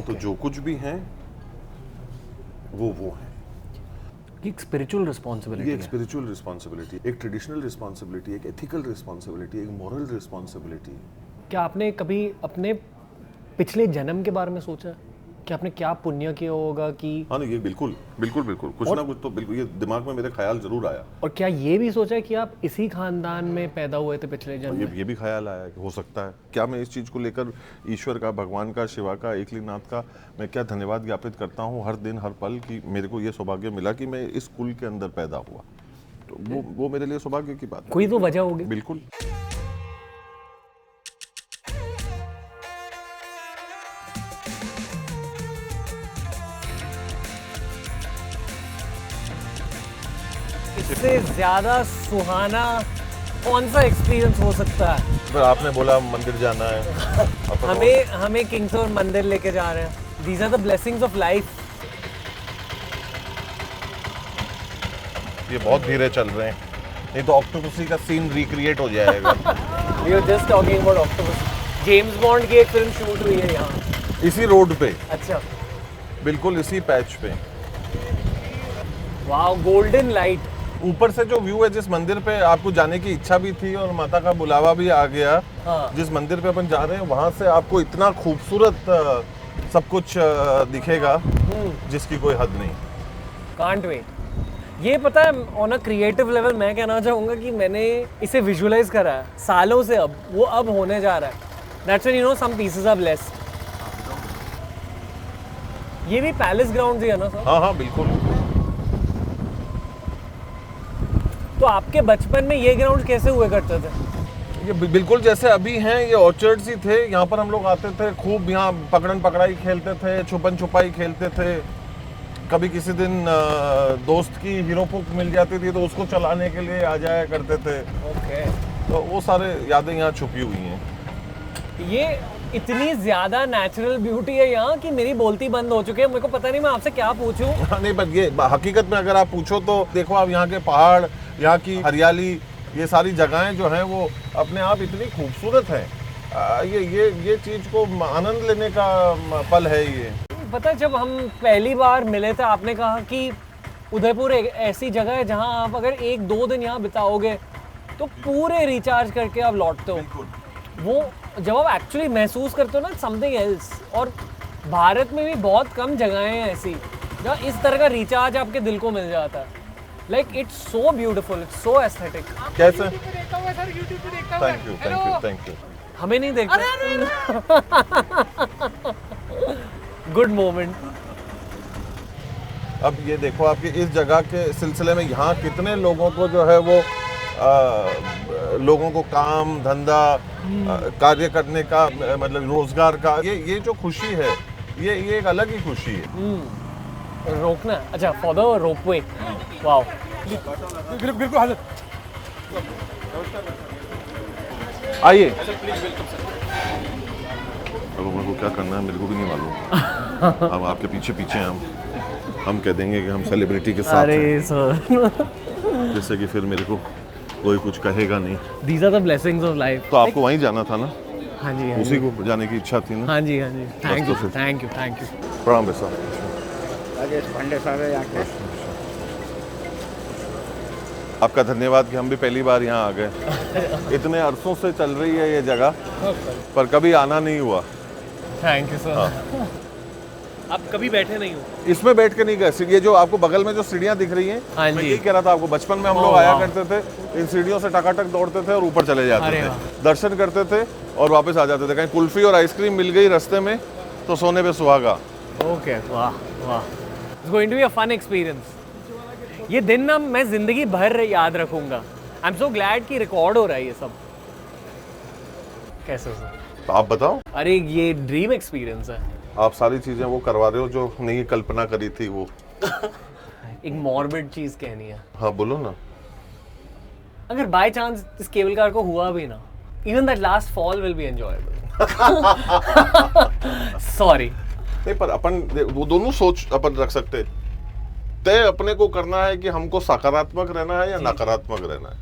तो जो कुछ भी हैं वो हैं। एक स्पिरिचुअल ये रिस्पॉन्सिबिलिटी एक स्पिरिचुअल रिस्पॉन्सिबिलिटी, एक ट्रेडिशनल रिस्पॉन्सिबिलिटी, एक एथिकल रिस्पॉन्सिबिलिटी, एक मॉरल रिस्पॉन्सिबिलिटी, क्या आपने कभी अपने पिछले जन्म के बारे में सोचा कि आपने क्या पुण्य किया होगा कि हाँ नहीं, ये बिल्कुल बिल्कुल बिल्कुल कुछ ना कुछ तो बिल्कुल ये दिमाग में मेरे ख्याल जरूर आया। और क्या ये भी सोचा है कि आप इसी खानदान में पैदा हुए थे पिछले जन्म में? ये भी ख्याल आया कि हो सकता है। क्या मैं इस चीज़ को लेकर ईश्वर का, भगवान का, शिवा का, एकलिंगनाथ का मैं क्या धन्यवाद ज्ञापित करता हूँ हर दिन हर पल कि मेरे को ये सौभाग्य मिला कि मैं इस कुल के अंदर पैदा हुआ। तो वो मेरे लिए सौभाग्य की बात है। कोई तो वजह होगी। बिल्कुल। इससे ज्यादा सुहाना कौन सा एक्सपीरियंस हो सकता है? फिर आपने बोला मंदिर जाना है, हमें किंगथोर मंदिर लेके जा रहे हैं। These are the blessings of life. ये बहुत धीरे चल रहे हैं, नहीं तो ऑक्टोपसी का सीन रिक्रिएट हो जाएगा। We are just talking about octopus. James Bond की एक फिल्म शूट हुई है यहाँ, इसी रोड पे, अच्छा, बिल्कुल इसी पैच पे। Wow, golden light. ऊपर से जो व्यू है, जिस मंदिर पे आपको जाने की इच्छा भी थी और माता का बुलावा भी आ गया, हाँ। जिस मंदिर पे अपन जा रहे हैं वहां से आपको इतना खूबसूरत सब कुछ दिखेगा जिसकी कोई हद नहीं। Can't wait. ये पता है, ऑन अ क्रिएटिव लेवल मैं कहना चाहूँगा कि मैंने इसे विजुअलाइज करा है सालों से। अब वो अब होने जा रहा है। That's when you know some pieces are blessed. ये भी पैलेस ग्राउंड ही है ना सर? हाँ हाँ बिल्कुल। तो आपके बचपन में ये ग्राउंड कैसे हुए करते थे? ये बिल्कुल जैसे अभी हैं, ये ऑर्चर्ड्स ही थे। यहाँ पर हम लोग आते थे, खूब यहाँ पकड़न पकड़ाई खेलते थे, छुपन छुपाई खेलते थे। कभी किसी दिन दोस्त की हीरो पुक मिल जाती थी तो उसको चलाने के लिए आ जाया करते थे। ओके। तो वो सारे यादें यहाँ छुपी हुई हैं। ये इतनी ज्यादा नेचुरल ब्यूटी है यहाँ कि मेरी बोलती बंद हो चुकी है। मेरे को पता नहीं मैं आपसे क्या पूछूं। नहीं, बट ये हकीकत में अगर आप पूछो तो देखो, आप यहाँ के पहाड़, यहाँ की हरियाली, ये सारी जगहें जो हैं वो अपने आप इतनी खूबसूरत हैं। ये चीज़ को आनंद लेने का पल है ये। पता है, जब हम पहली बार मिले थे आपने कहा कि उदयपुर एक ऐसी जगह है जहाँ आप अगर 1-2 दिन यहाँ बिताओगे तो पूरे रिचार्ज करके आप लौटते हो। वो जब आप एक्चुअली महसूस करते हो ना, समथिंग एल्स। और भारत में भी बहुत कम जगहें हैं ऐसी जहाँ इस तरह का रिचार्ज आपके दिल को मिल जाता है। Like it's so beautiful, it's so aesthetic. कैसे? Thank you. हमें नहीं देखते। Good moment. अब ये देखो, आपकी इस जगह के सिलसिले में यहाँ कितने लोगों को जो है वो लोगों को काम धंधा कार्य करने का, मतलब रोजगार का, ये जो खुशी है, ये एक अलग ही खुशी है। रोकना, अच्छा, फॉर द रोपवे। वाओ, बिल्कुल। आइए। अब मेरे को क्या करना है मेरे को भी नहीं मालूम। अब आपके पीछे पीछे हम कह देंगे कि हम सेलिब्रिटी के साथ हैं, सर। जैसे कि फिर मेरे को कोई कुछ कहेगा नहीं। These are the blessings of life. तो आपको वहीं जाना था ना? हाँ जी, उसी को जाने की इच्छा थी ना? हाँ जी, हाँ जी। थैंक यू, तो फिर। Thank you, thank you. प्रणाम बेसा। राजेश पांडे साहब है यहाँ के। आपका धन्यवाद कि हम भी पहली बार यहाँ आ गए। इतने अरसों से चल रही है ये जगह, पर कभी आना नहीं हुआ। Thank you sir. आप कभी बैठे नहीं हो इसमें बैठ के नहीं गए। ये जो आपको बगल में जो सीढ़ियाँ दिख रही हैं, हाँ मैं जी। यही कह रहा था आपको, बचपन में हम लोग आया करते थे, इन सीढ़ियों से टकाटक दौड़ते थे और ऊपर चले जाते अरे थे, वाह। दर्शन करते थे और वापस आ जाते थे। कहीं कुल्फी और आइसक्रीम मिल गई रास्ते में तो सोने पे सुहागा। ओके, वाह वाह। It's going to be a fun experience. ये दिन ना मैं जिंदगी भर याद रखूंगा। आई एम सो ग्लैड कि रिकॉर्ड हो रहा है ये सब। कैसे सर? तो आप बताओ। अरे ये ड्रीम एक्सपीरियंस है। आप सारी चीजें वो करवा रहे हो जो नहीं कल्पना करी थी वो। एक मॉर्बिड चीज कहनी है। हाँ बोलो ना। अगर बाय चांस इस केबल कार को हुआ भी ना, even that last fall will be enjoyable. Sorry. नहीं, पर अपन वो दोनों सोच अपन रख सकते। तय अपने को करना है कि हमको सकारात्मक रहना है या नकारात्मक रहना है।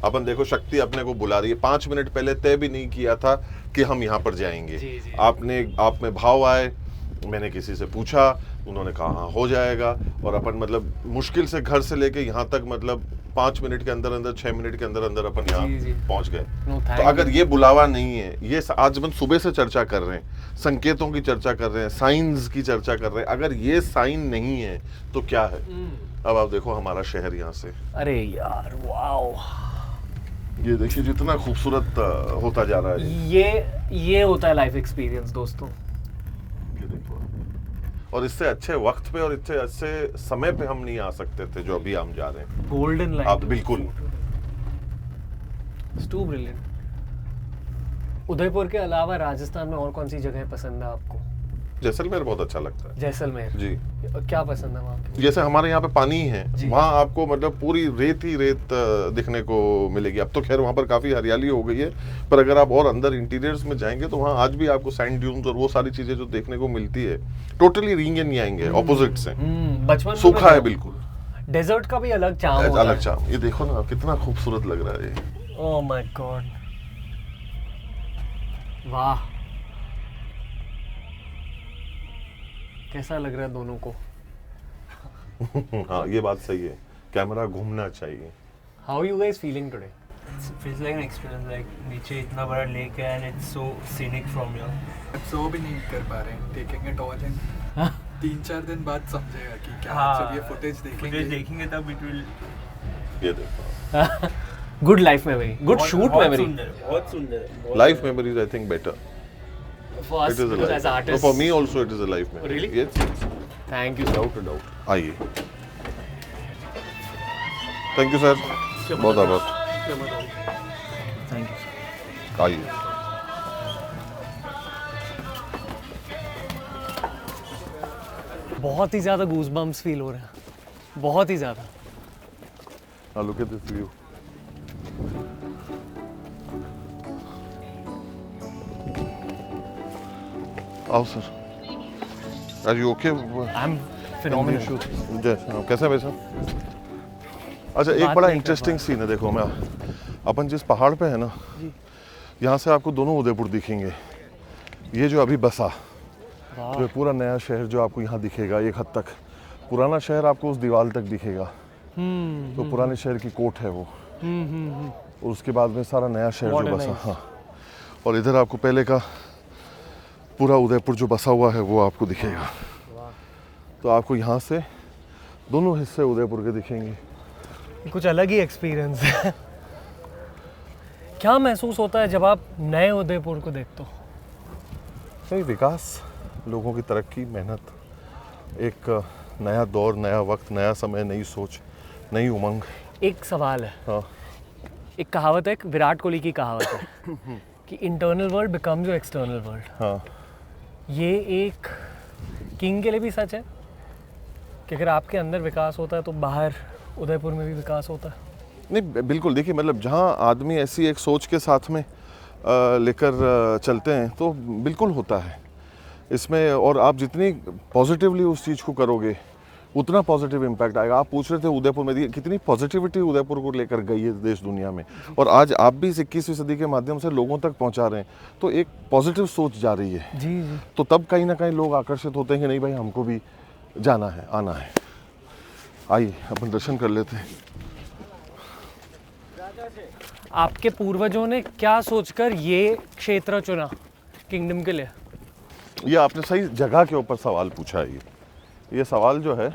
अपन देखो, शक्ति अपने को बुला रही है। 5 मिनट पहले तय भी नहीं किया था कि हम यहाँ पर जाएंगे। जी। आप में भाव आए, मैंने किसी से पूछा, उन्होंने कहा हाँ हो जाएगा। और अपन मतलब मुश्किल से घर से लेके यहाँ तक मतलब 5 मिनट के अंदर अंदर 6 मिनट के अंदर अंदर अपन जी, यहाँ जी। पहुंच गए। No, तो thank अगर ये बुलावा नहीं है, ये आज अपन सुबह से चर्चा कर रहे हैं, संकेतों की चर्चा कर रहे हैं, साइंस की चर्चा कर रहे हैं, अगर ये साइन नहीं है तो क्या है? अब आप देखो हमारा शहर यहाँ से, अरे यार वाओ, ये देखिए जितना खूबसूरत होता जा रहा है। ये होता है लाइफ एक्सपीरियंस दोस्तों। ये देखो, और इससे अच्छे वक्त पे और इससे अच्छे समय पे हम नहीं आ सकते थे जो अभी हम जा रहे हैं। Golden line. आप बिल्कुल। It's to brilliant. उदयपुर के अलावा राजस्थान में और कौन सी जगह पसंद है आपको? जैसलमेर बहुत अच्छा लगता है। जैसलमेर जी। क्या पसंद है वहाँ पे? जैसे हमारे यहाँ पे पानी है, जी। वहाँ आपको मतलब पूरी रेत ही रेत दिखने को मिलेगी। अब तो खैर वहाँ पर काफी हरियाली हो गई है, पर अगर आप और अंदर इंटीरियर्स में जाएंगे तो वहाँ आज भी आपको सैंड ड्यून्स और वो सारी चीजें जो देखने को मिलती है, टोटली रिंग नहीं आएंगे, ऑपोजिट से। बचपन में सूखा है बिल्कुल, डेजर्ट का भी अलग चार्म होता अलग है। चार्म। ये देखो ना कितना खूबसूरत लग रहा है ये। ओह माय गॉड, वाह, कैसा लग रहा है दोनों को? हाँ ये बात सही है, कैमरा घूमना चाहिए। How you guys feeling today? It feels like an experience, like नीचे इतना बड़ा लेक है and it's so scenic from here. सो भी नहीं कर पा रहे हैं, टेकिंग इट ऑल इन। 3-4 दिन बाद समझेगा कि क्या हाँ, जब ये फुटेज देखेंगे तब it will ये देखो, good life memory, good shoot memory बहुत सुंदर है। Life memories I think better. For us It is a because life. As No, artist. for me also it is a life memory. Really? Yes, yes. Thank you Without a doubt. आइए। Thank you sir, बहुत आभार। Thank you. आइए। बहुत ही ज़्यादा गूज bumps feel हो रहे हैं, बहुत ही ज़्यादा। Now look at this view. आओ sir. Are you okay? I am phenomenal. कैसे हैं भाई साहब? अच्छा, एक बात बड़ा नहीं कर इंटरेस्टिंग सीन है। देखो, मैं अपन जिस पहाड़ पे है ना, यहाँ से आपको दोनों उदयपुर दिखेंगे। ये जो अभी बसा, जो पूरा नया शहर जो आपको यहाँ दिखेगा, एक हद तक पुराना शहर आपको उस दीवार तक दिखेगा। तो पुराने शहर की कोट है वो, और उसके बाद में सारा नया शहर जो बसा। हाँ, और इधर आपको पहले का पूरा उदयपुर जो बसा हुआ है वो आपको दिखेगा। तो आपको यहाँ से दोनों हिस्से उदयपुर के दिखेंगे। कुछ अलग ही एक्सपीरियंस है। क्या महसूस होता है जब आप नए उदयपुर को देखते हो? सही विकास, लोगों की तरक्की, मेहनत, एक नया दौर, नया वक्त, नया समय, नई सोच, नई उमंग। एक सवाल है। हाँ। एक कहावत है, एक विराट कोहली की कहावत है कि internal world becomes your external world. हाँ, ये एक किंग के लिए भी सच है कि अगर आपके अंदर विकास होता है तो बाहर उदयपुर में भी विकास होता है। नहीं बिल्कुल। देखिए, मतलब जहाँ आदमी ऐसी एक सोच के साथ में लेकर चलते हैं तो बिल्कुल होता है इसमें। और आप जितनी पॉजिटिवली उस चीज़ को करोगे उतना पॉजिटिव इम्पैक्ट आएगा। आप पूछ रहे थे उदयपुर में कितनी पॉजिटिविटी उदयपुर को लेकर गई है देश दुनिया में, और आज आप भी इस 21वीं सदी के माध्यम से लोगों तक पहुंचा रहे हैं, तो एक पॉजिटिव सोच जा रही है। जी जी। तो तब कहीं ना कहीं लोग आकर्षित होते हैं कि नहीं भाई, हमको भी जाना है, आना है। आइए अपन दर्शन कर लेते हैं। आपके पूर्वजों ने क्या सोचकर ये क्षेत्र चुना किंगडम के लिए? ये आपने सही जगह के ऊपर सवाल पूछा है। ये सवाल जो है,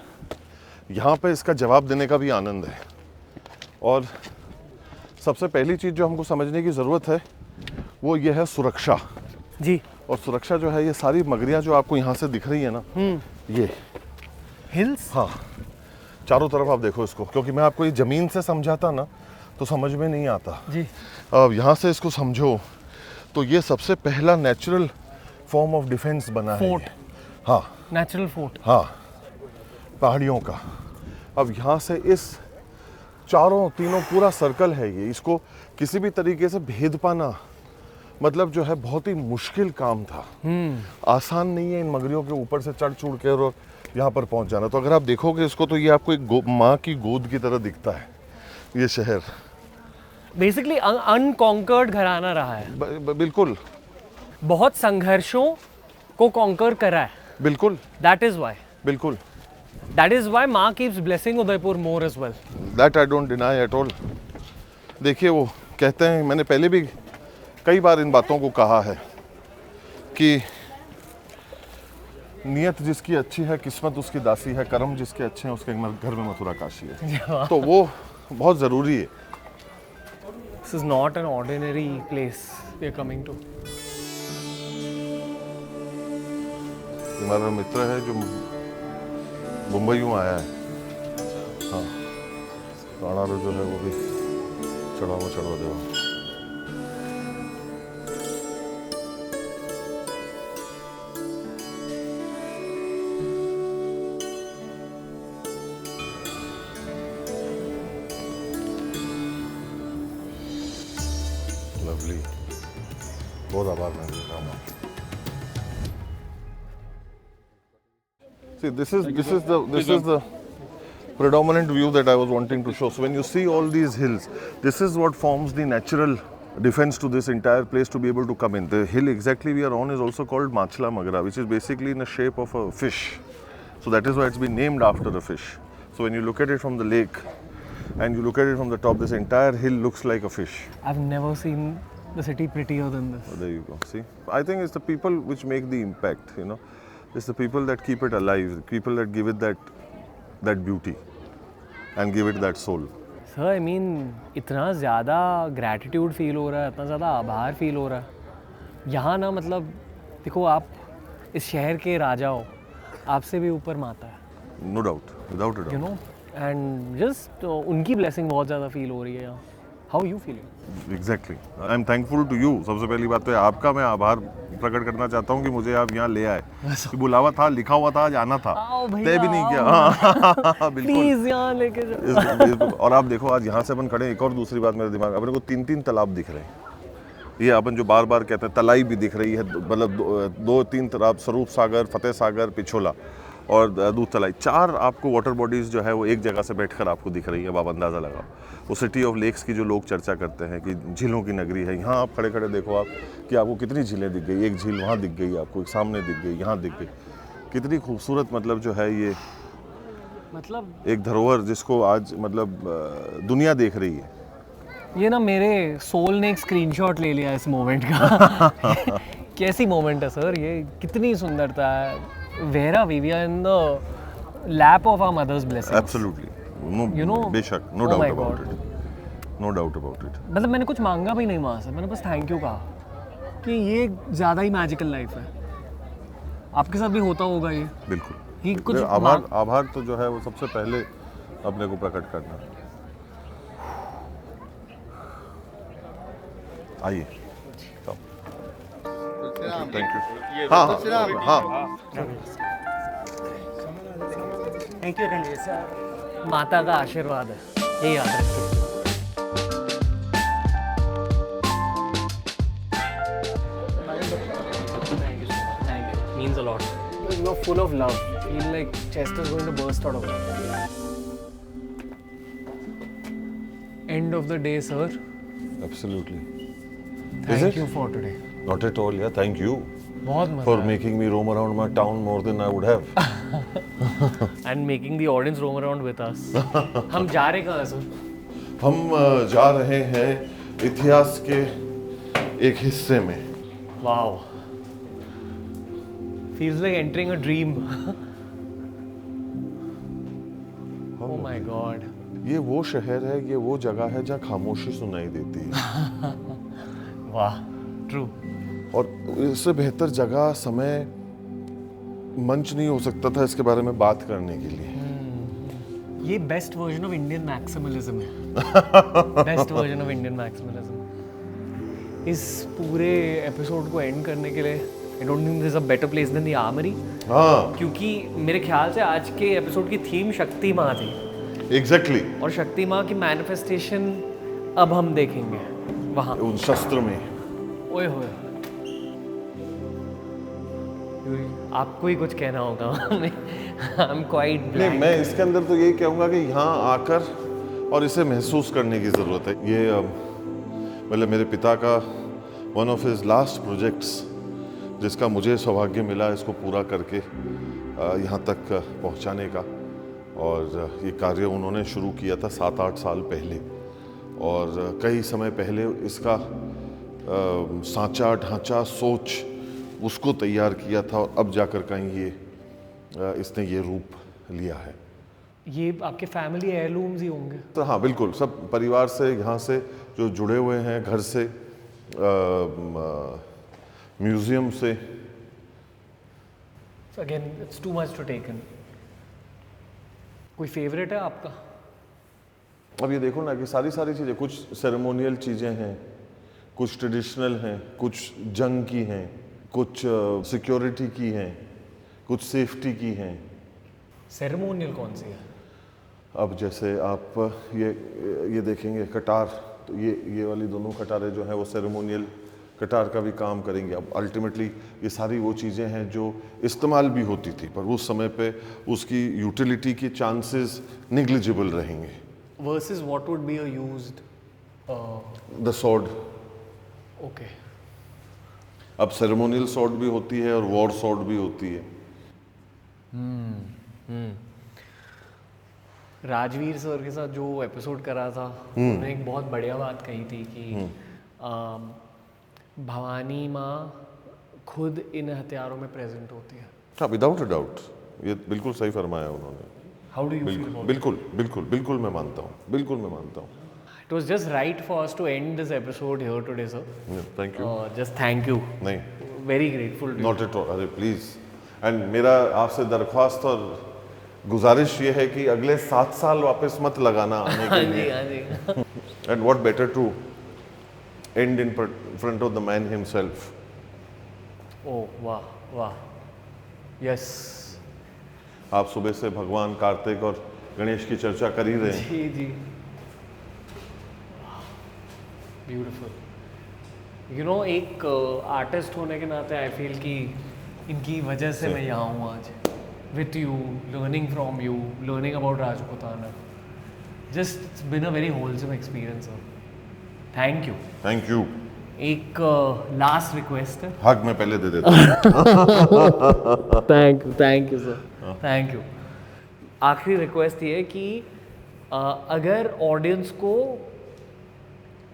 यहाँ पे इसका जवाब देने का भी आनंद है। और सबसे पहली चीज़ जो हमको समझने की ज़रूरत है वो ये है सुरक्षा। जी। और सुरक्षा जो है, ये सारी मगरियाँ जो आपको यहाँ से दिख रही है ना, ये हिल्स। हाँ, चारों तरफ आप देखो इसको, क्योंकि मैं आपको ये ज़मीन से समझाता ना तो समझ में नहीं आता। जी। अब यहाँ से इसको समझो तो ये सबसे पहला नेचुरल फॉर्म ऑफ डिफेंस बना है। फोर्ट। हाँ, नेचुरल फोर्ट। हाँ, पहाड़ियों का। अब यहाँ से इस चारों तीनों पूरा सर्कल है ये, इसको किसी भी तरीके से भेद पाना मतलब जो है बहुत ही मुश्किल काम था। आसान नहीं है इन मगरियों के ऊपर से चढ़ चूड़ के और यहाँ पर पहुँच जाना। तो अगर आप देखोगे इसको तो ये आपको एक माँ की गोद की तरह दिखता है ये शहर। बेसिकली अनकॉन्कर्ड घराना रहा है। बिल्कुल, बहुत संघर्षों को कॉन्कर करा है। बिल्कुल, दैट इज व्हाई। बिल्कुल। That is why माँ keeps blessing Udaipur more as well. That I don't deny at all. देखिए वो कहते हैं, मैंने पहले भी कई बार इन बातों को कहा है कि नियत जिसकी अच्छी है किस्मत उसकी दासी है, कर्म जिसके अच्छे हैं उसके घर में मथुरा काशी है। तो वो बहुत ज़रूरी है। This is not an ordinary place we are coming to. हमारा मित्र है जो मुंबईयों आया है, हाँ, राणा जो है वो भी चढ़ावा देवा। लवली, बहुत आभार मैं कहूँगा। See, this is the predominant view that I was wanting to show. So when you see all these hills, this is what forms the natural defense to this entire place to be able to come in. The hill exactly we are on is also called Machla Magara, which is basically in the shape of a fish. So that is why it's been named after the fish. So when you look at it from the lake and you look at it from the top, this entire hill looks like a fish. I've never seen the city prettier than this. Oh, there you go. See, I think it's the people which make the impact, you know. It's the people that keep it alive, the people that give it that beauty and give it that soul. Sir, I mean, इतना ज़्यादा gratitude feel हो रहा है, इतना ज़्यादा आभार feel हो रहा है। यहाँ ना मतलब देखो आप इस शहर के राजा हो, आपसे भी ऊपर माता है। No doubt, without a doubt. You know, and just उनकी blessing बहुत ज़्यादा feel हो रही है यहाँ। How are you feeling? Exactly. I am thankful to you. सबसे पहली बात तो आपका मैं आभार प्रकट करना चाहता हूँ कि मुझे आप यहाँ ले आए। कि बुलावा था, लिखा हुआ था, जाना था, तय भी नहीं किया। हाँ, बिल्कुल। Please यहाँ लेके जाओ। और आप देखो आज यहाँ से अपन खड़े, एक और दूसरी बात मेरे दिमाग, अपने को 3-3 तालाब दिख रहे हैं। ये अपन जो बार बार कहते हैं तलाई भी दिख रही है, मतलब 2-3 तालाब, स्वरूप सागर, फतेह सागर, पिछोला और दूध तलाई, 4 आपको वाटर बॉडीज़ जो है वो एक जगह से बैठकर आपको दिख रही है। अब आप अंदाज़ा लगाओ वो सिटी ऑफ लेक्स की जो लोग चर्चा करते हैं कि झीलों की नगरी है, यहाँ आप खड़े खड़े देखो आप कि आपको कितनी झीलें दिख गई। एक झील वहाँ दिख गई आपको, एक सामने दिख गई, यहाँ दिख गई। कितनी खूबसूरत मतलब जो है ये मतलब एक धरोहर जिसको आज मतलब दुनिया देख रही है। ये ना मेरे सोल ने एक स्क्रीनशॉट ले लिया इस मोमेंट का। कैसी मोमेंट है सर ये, कितनी सुंदरता है। Where are we? We are in the lap of our mother's blessings. Absolutely. No, You know, बेशक, no oh doubt my about God. it. No doubt about it. मतलब मैंने कुछ मांगा भी नहीं वहाँ से, मैंने बस थैंक यू कहा कि ये ज़्यादा ही मैजिकल लाइफ है। आपके साथ भी होता होगा ये। बिल्कुल। ही कुछ आभार तो जो है वो सबसे पहले अपने को प्रकट करना है। आइए। Thank you. हाँ हाँ। Thank you Ranveer sir. माता का आशीर्वाद है, ये याद रखिए। Thank you. Means a lot. You're full of love. Feel like chest is going to burst out of love. End of the day, sir. Absolutely. Thank you for today. Not at all, yeah. Thank you बहुत मजा for making me roam around my town more than I would have. and making the audience roam around with us. हम जा रहे कहाँ sir? हम जा रहे हैं इतिहास के एक हिस्से में। Wow. Feels like entering a dream. Oh my God. ये वो शहर है, ये वो जगह है जहाँ खामोशी सुनाई देती है। वाह, true. और इससे बेहतर जगह, समय, मंच नहीं हो सकता था इसके बारे में बात करने के लिए। ये best version of Indian maximalism है। Best version of Indian maximalism. इस पूरे एपिसोड को एंड करने के लिए I don't think there is a better place than the armoury. हाँ, क्योंकि मेरे ख्याल से आज के एपिसोड की थीम शक्ति माँ थी। एग्जैक्टली। और शक्ति माँ की मैनिफेस्टेशन अब हम देखेंगे वहाँ उन शस्त्र में। ओए होए, आपको ही कुछ कहना होगा। आई एम क्वाइट नहीं, मैं इसके अंदर तो यही कहूँगा कि यहाँ आकर और इसे महसूस करने की ज़रूरत है। ये मतलब मेरे पिता का one of his last projects जिसका मुझे सौभाग्य मिला इसको पूरा करके यहाँ तक पहुँचाने का। और ये कार्य उन्होंने शुरू किया था 7-8 साल पहले, और कई समय पहले इसका सांचा ढांचा सोच उसको तैयार किया था, और अब जाकर कहीं ये इसने ये रूप लिया है। ये आपके फैमिली हेirlooms ही होंगे? तो हाँ बिल्कुल, सब परिवार से यहाँ से जो जुड़े हुए हैं, घर से, म्यूजियम से। Again it's too much to take in. कोई फेवरेट है आपका? अब ये देखो ना कि सारी चीज़ें, कुछ सेरेमोनियल चीज़ें हैं, कुछ ट्रेडिशनल हैं, कुछ जंग की हैं, कुछ सिक्योरिटी की हैं, कुछ सेफ्टी की हैं। सेरेमोनियल कौन सी है? अब जैसे आप ये देखेंगे कटार, तो ये वाली दोनों कटारें जो हैं वो सेरेमोनियल कटार का भी काम करेंगे। अब अल्टीमेटली ये सारी वो चीज़ें हैं जो इस्तेमाल भी होती थी, पर उस समय पे उसकी यूटिलिटी के चांसेस निग्लिजिबल रहेंगे। Versus what would be a used? The sword. Okay. अब सेरेमोनियल सॉर्ड भी होती है और वॉर सॉर्ड भी होती है। राजवीर सर के साथ जो एपिसोड करा था, उन्होंने एक बहुत बढ़िया बात कही थी कि भवानी माँ खुद इन हथियारों में प्रेजेंट होती है। हाँ, विदाउट अ डाउट, ये बिल्कुल सही फरमाया उन्होंने। हाउ डू यू फील बिल्कुल अबाउट? बिल्कुल मैं मानता हूँ, बिल्कुल मैं मानता हूँ। It was just right for us to end this episode here today sir. Thank you. Just thank you, नहीं, very grateful. Not at all, अरे प्लीज। एंड मेरा आपसे दरख्वास्त और गुजारिश ये है कि अगले 7 साल वापस मत लगाना आने के लिए। हाँ जी। And what better to end in front of the man himself. Oh वाह वाह, यस। आप सुबह से भगवान कार्तिक और गणेश की चर्चा कर ही रहे हैं। जी जी, ब्यूटीफुल। यू नो, एक आर्टिस्ट होने के नाते आई फील कि इनकी वजह से मैं यहाँ हूँ आज, with you, learning from you, learning about Rajputana. Just it's been a very wholesome experience sir. Thank you. Thank you. एक लास्ट रिक्वेस्ट है। हक मैं पहले दे देता हूँ। Thank you sir, thank you. आखिरी रिक्वेस्ट ये है कि अगर ऑडियंस को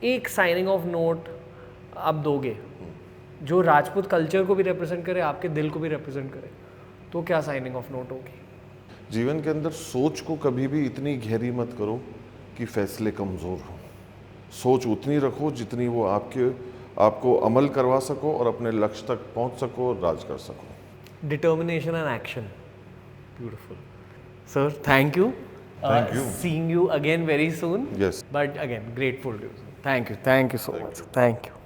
एक साइनिंग ऑफ नोट आप दोगे जो राजपूत कल्चर को भी रिप्रेजेंट करे, आपके दिल को भी रिप्रेजेंट करे, तो क्या साइनिंग ऑफ नोट होगी? जीवन के अंदर सोच को कभी भी इतनी गहरी मत करो कि फैसले कमज़ोर हों। सोच उतनी रखो जितनी वो आपको अमल करवा सको और अपने लक्ष्य तक पहुंच सको और राज कर सको। Determination and action, beautiful sir. Thank you. Thank you. Seeing you again very soon. Yes. But again, grateful to you. Thank you so much. Thank you.